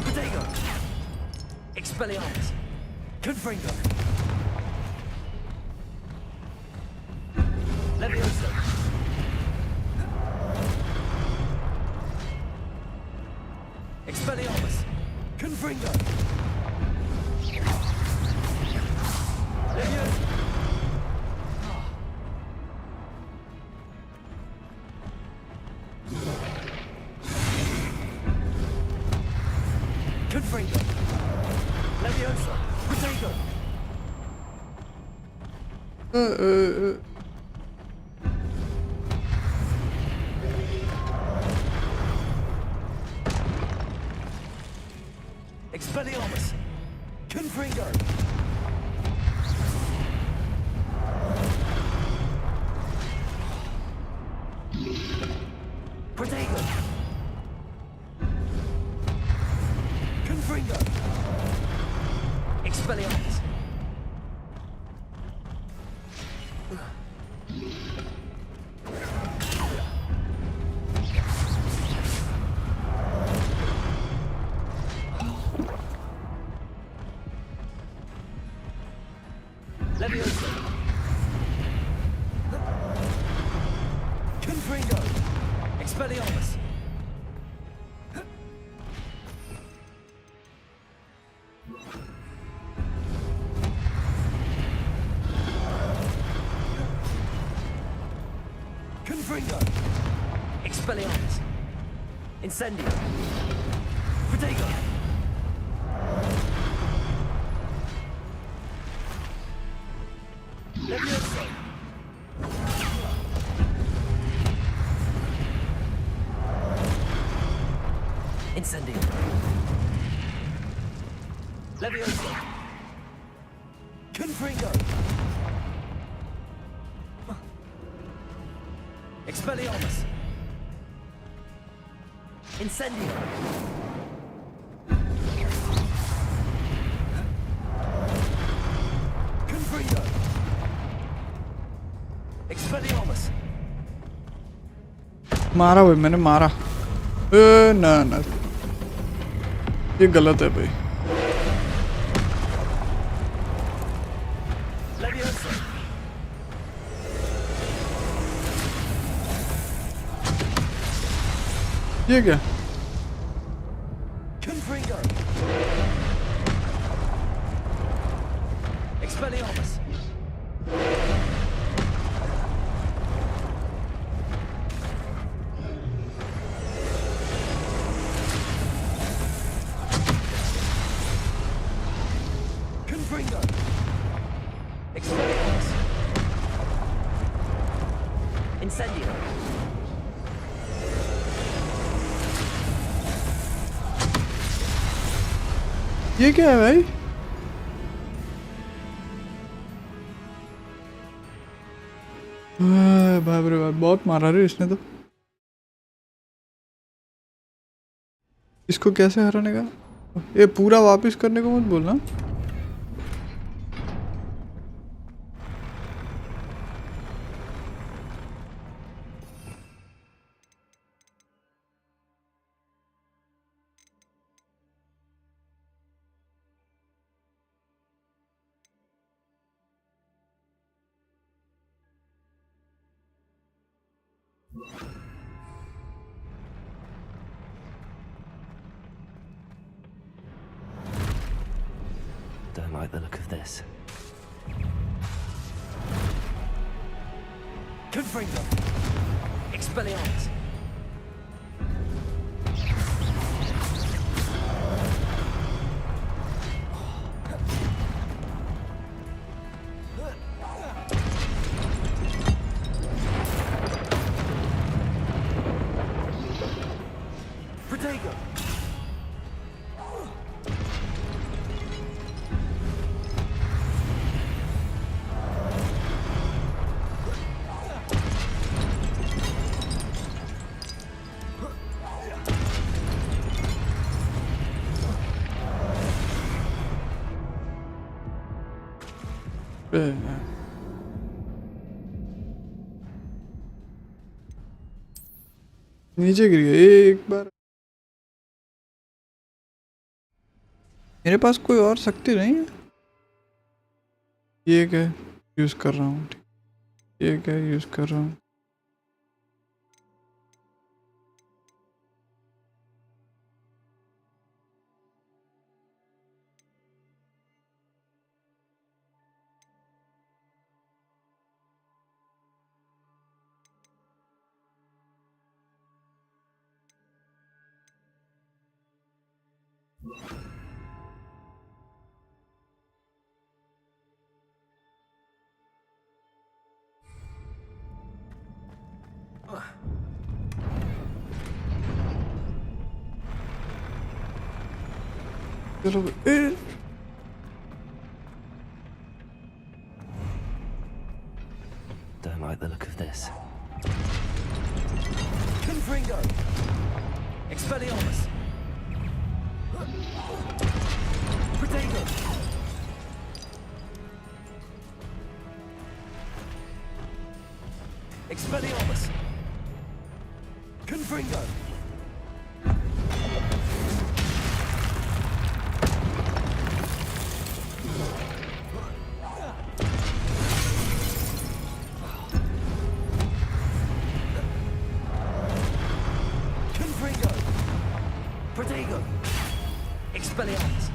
Protego. Expelliarmus. Confringo. Levioso. Expelliarmus. Confringo. Levioso. Confringo. Levioso. Protego. Expelliarmus. Confringo. Protego. Confringo. Expelliarmus. Levioso. Confringo. Expelliarmus. Confringo. Expelliarmus. Incendio. Protego. Levioso. Incendio. Levioso. Confringo. Expelliarmus. Incendio. Confringo. Expelliarmus. मारा भाई मैंने मारा। ना ना ये गलत है भाई। Levioso. ये क्या? Confringo. Expelliarmus. Confringo. Expelliarmus. Incendio. ये क्या है भाई? बाप रे बाप बहुत मारा रे इसने तो। इसको कैसे हराने का? ये पूरा वापस करने को मत बोलना। Don't like the look of this. Confringo. Expelliarmus. Protego. नीचे गिर गया एक बार। मेरे पास कोई और शक्ति नहीं है। ये क्या यूज कर रहा हूँ, ये क्या यूज कर रहा हूँ। चलो Don't like the look of this. Confringo! Expelliarmus! Protego! Expelliarmus! Confringo! Confringo! Protego! Expelliarmus!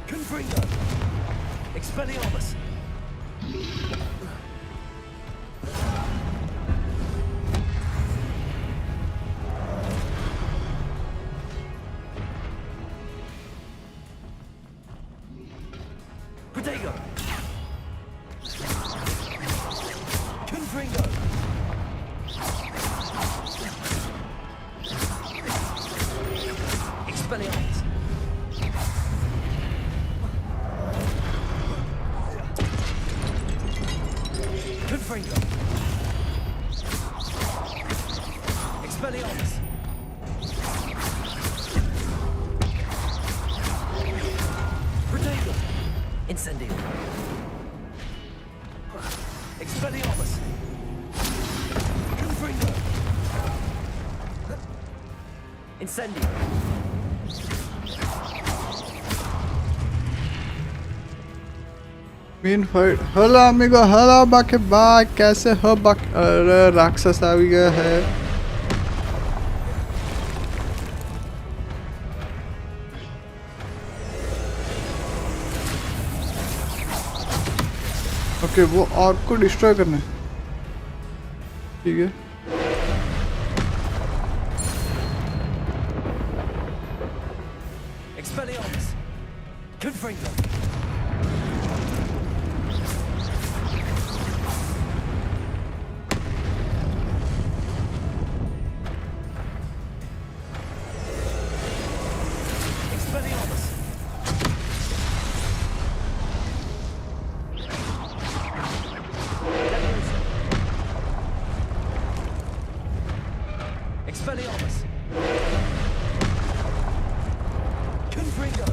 Confringo! Expelliarmus! Protego! Confringo! Expelliarmus! Confringo! Expelliarmus! Protego! Incendio. Expelliarmus! Confringo! Incendio. Main fight. Hello amigo, hello बाके bye, कैसे हो बाके? अरे राक्षस आ गया है। Okay वो arc को डिस्ट्रॉय करना है, ठीक है। Expelliarmus! Confringo! Expelliarmus! Expelliarmus! Confringo!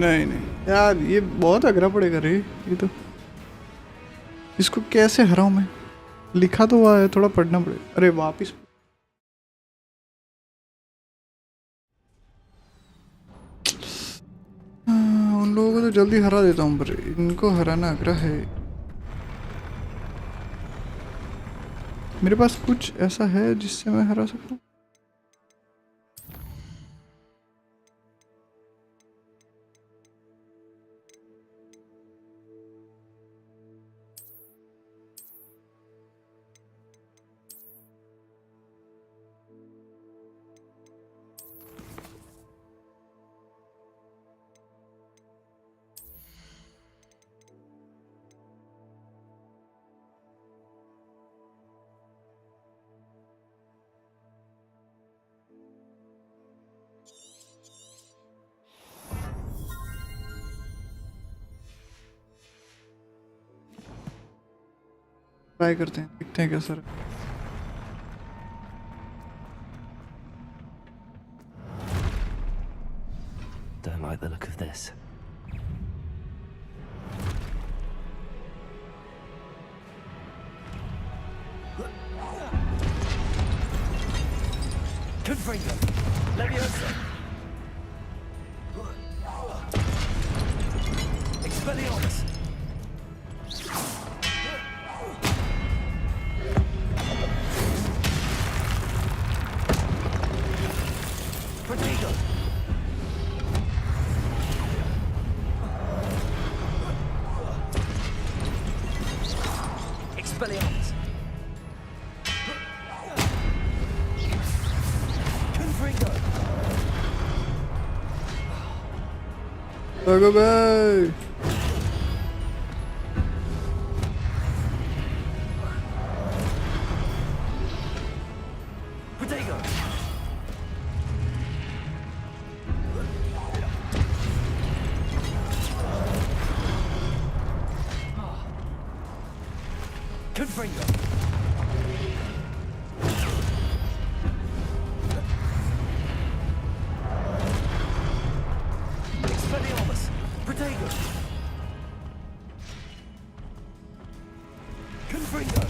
नहीं नहीं यार, ये बहुत अगरा पड़ेगा रे। ये तो इसको कैसे हराऊं मैं? लिखा तो हुआ है, थोड़ा पढ़ना पड़ेगा। अरे वापिस उन लोगों को तो जल्दी हरा देता हूँ, पर इनको हराना अगरा है। मेरे पास कुछ ऐसा है जिससे मैं हरा सकता हूँ। ट्राई करते हैं, देखते हैं कैसा रहा। Don't like the look of this. Confringo. Leviosa. Expelliarmus. Protego. Expelliarmus. Confringo. Go back. Protego. Confringo. Expelliarmus. Protego. Confringo.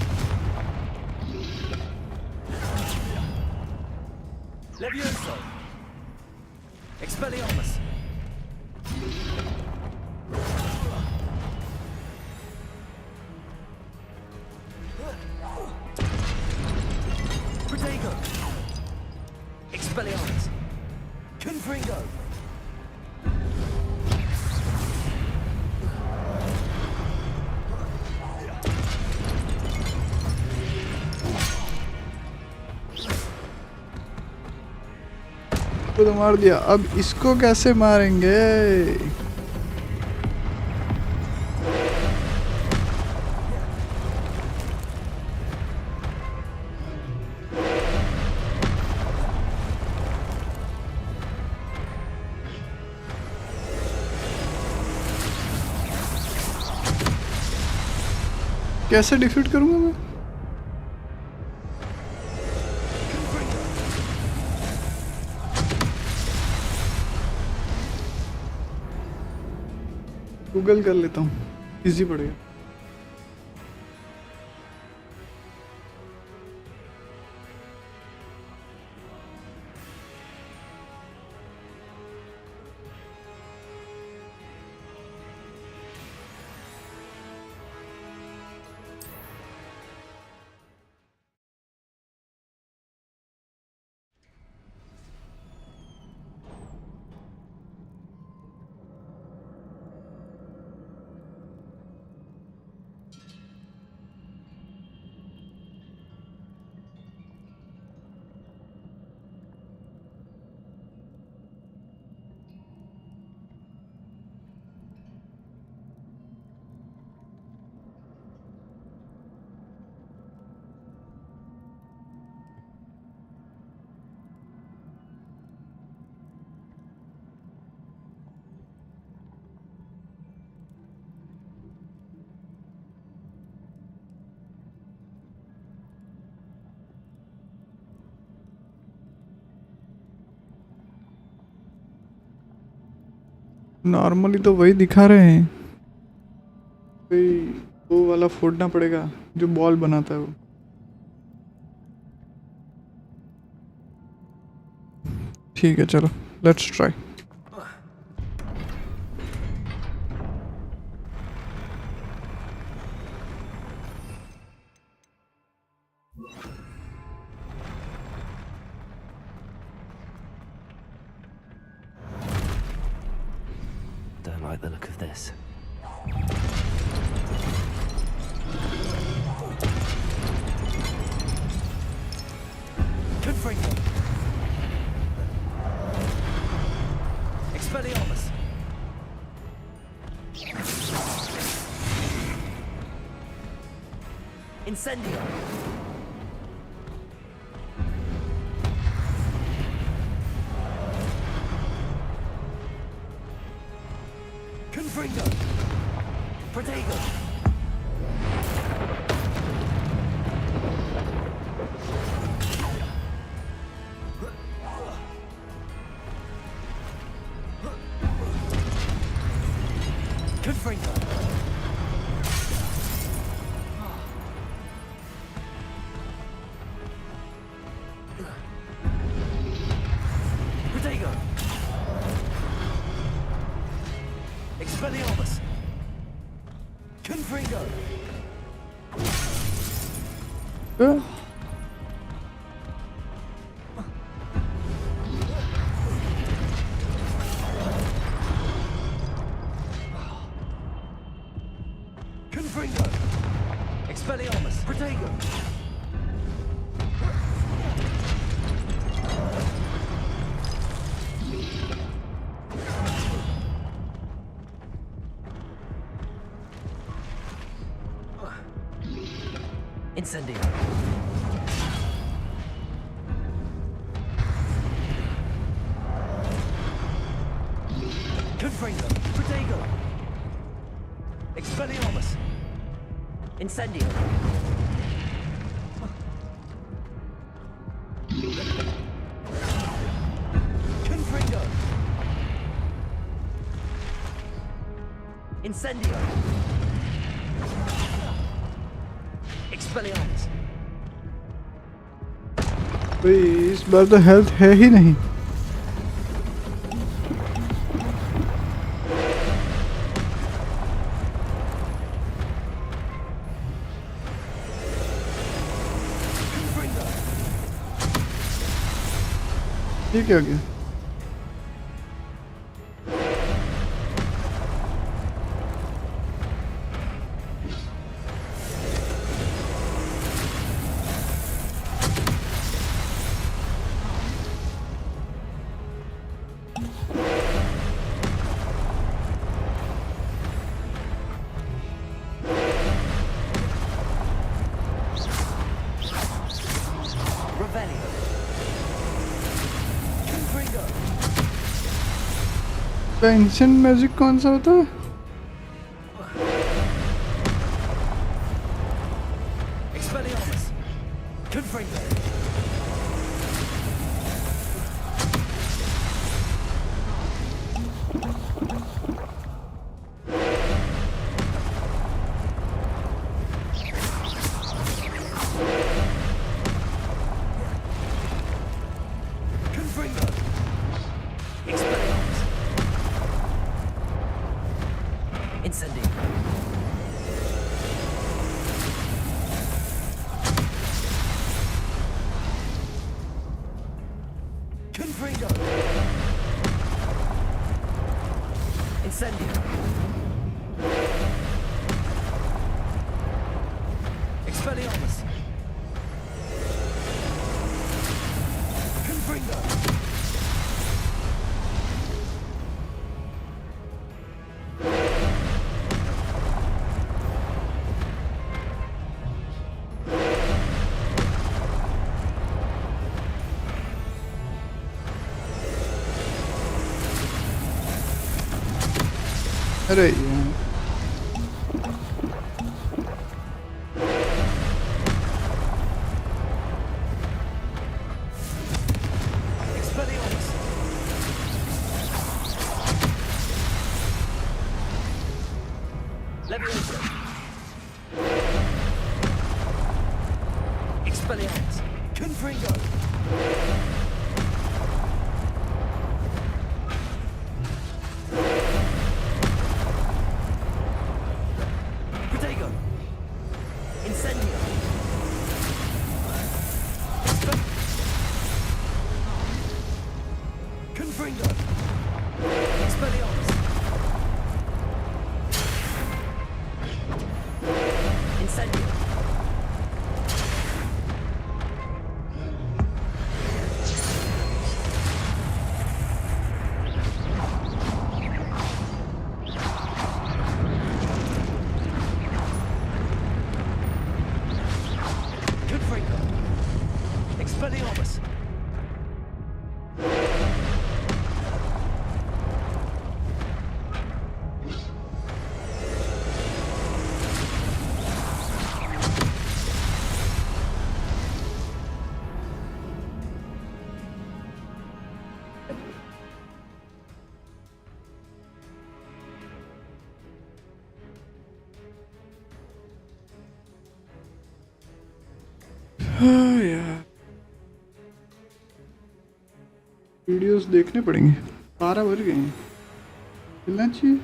Levioso. Expelliarmus. Protego. Expelliarmus. Confringo. तो मार दिया, अब इसको कैसे मारेंगे? कैसे डिफीट करूंगा मैं? गूगल कर लेता हूँ, इजी पड़ेगा। नॉर्मली तो वही दिखा रहे हैं, कोई वो वाला फोड़ना पड़ेगा जो बॉल बनाता है वो। ठीक है चलो, let's try. Don't like the look of this. Confringo. Expelliarmus. Incendio. Confringo. Protego. Confringo. Protego. Expelliarmus. Confringo. Confringo. Expelliarmus. Protego. Incendio. Confringo. Protego. Expelliarmus. Incendio. Confringo. Incendio. Expelliarmus. इस बार तो हेल्थ है ही नहीं। ये क्या गया? एंशिएंट मैजिक कौन सा होता है? Expelliarmus. Confringo. Confringo. Expelliarmus. Incendio. Confringo. Incendio. Expelliarmus. Confringo. अरे यार Expelliarmus. Leviathan. Expelliarmus. Confringo. Protego. Incendio. Confringo. Expelliarmus. Incendio. Confringo. Expelliarmus. हाँ यार, वीडियोस देखने पड़ेंगे। 12 बज गए हैं, मिलना चाहिए।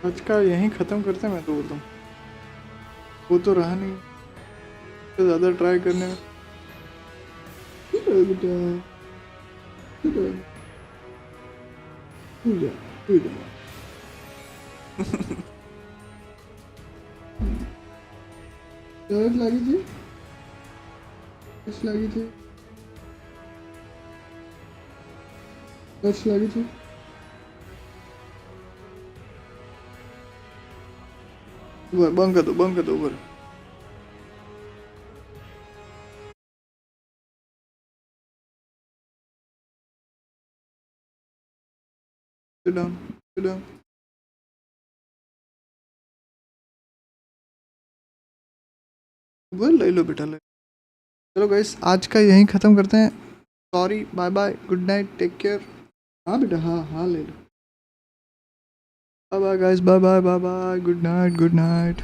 आज का यहीं ख़त्म करते हैं, मैं तो बोलता हूँ। वो तो रहा नहीं तो ज़्यादा ट्राई करने में। लगी थी, लगी थी, लगी थी। बंद कर दो ऊपर। Sit down. ले लो बेटा, ले। चलो गाइस, आज का यहीं ख़त्म करते हैं। Sorry, bye bye, good night, take care. हाँ बेटा, हाँ ले लो। Bye bye guys, bye bye, good night.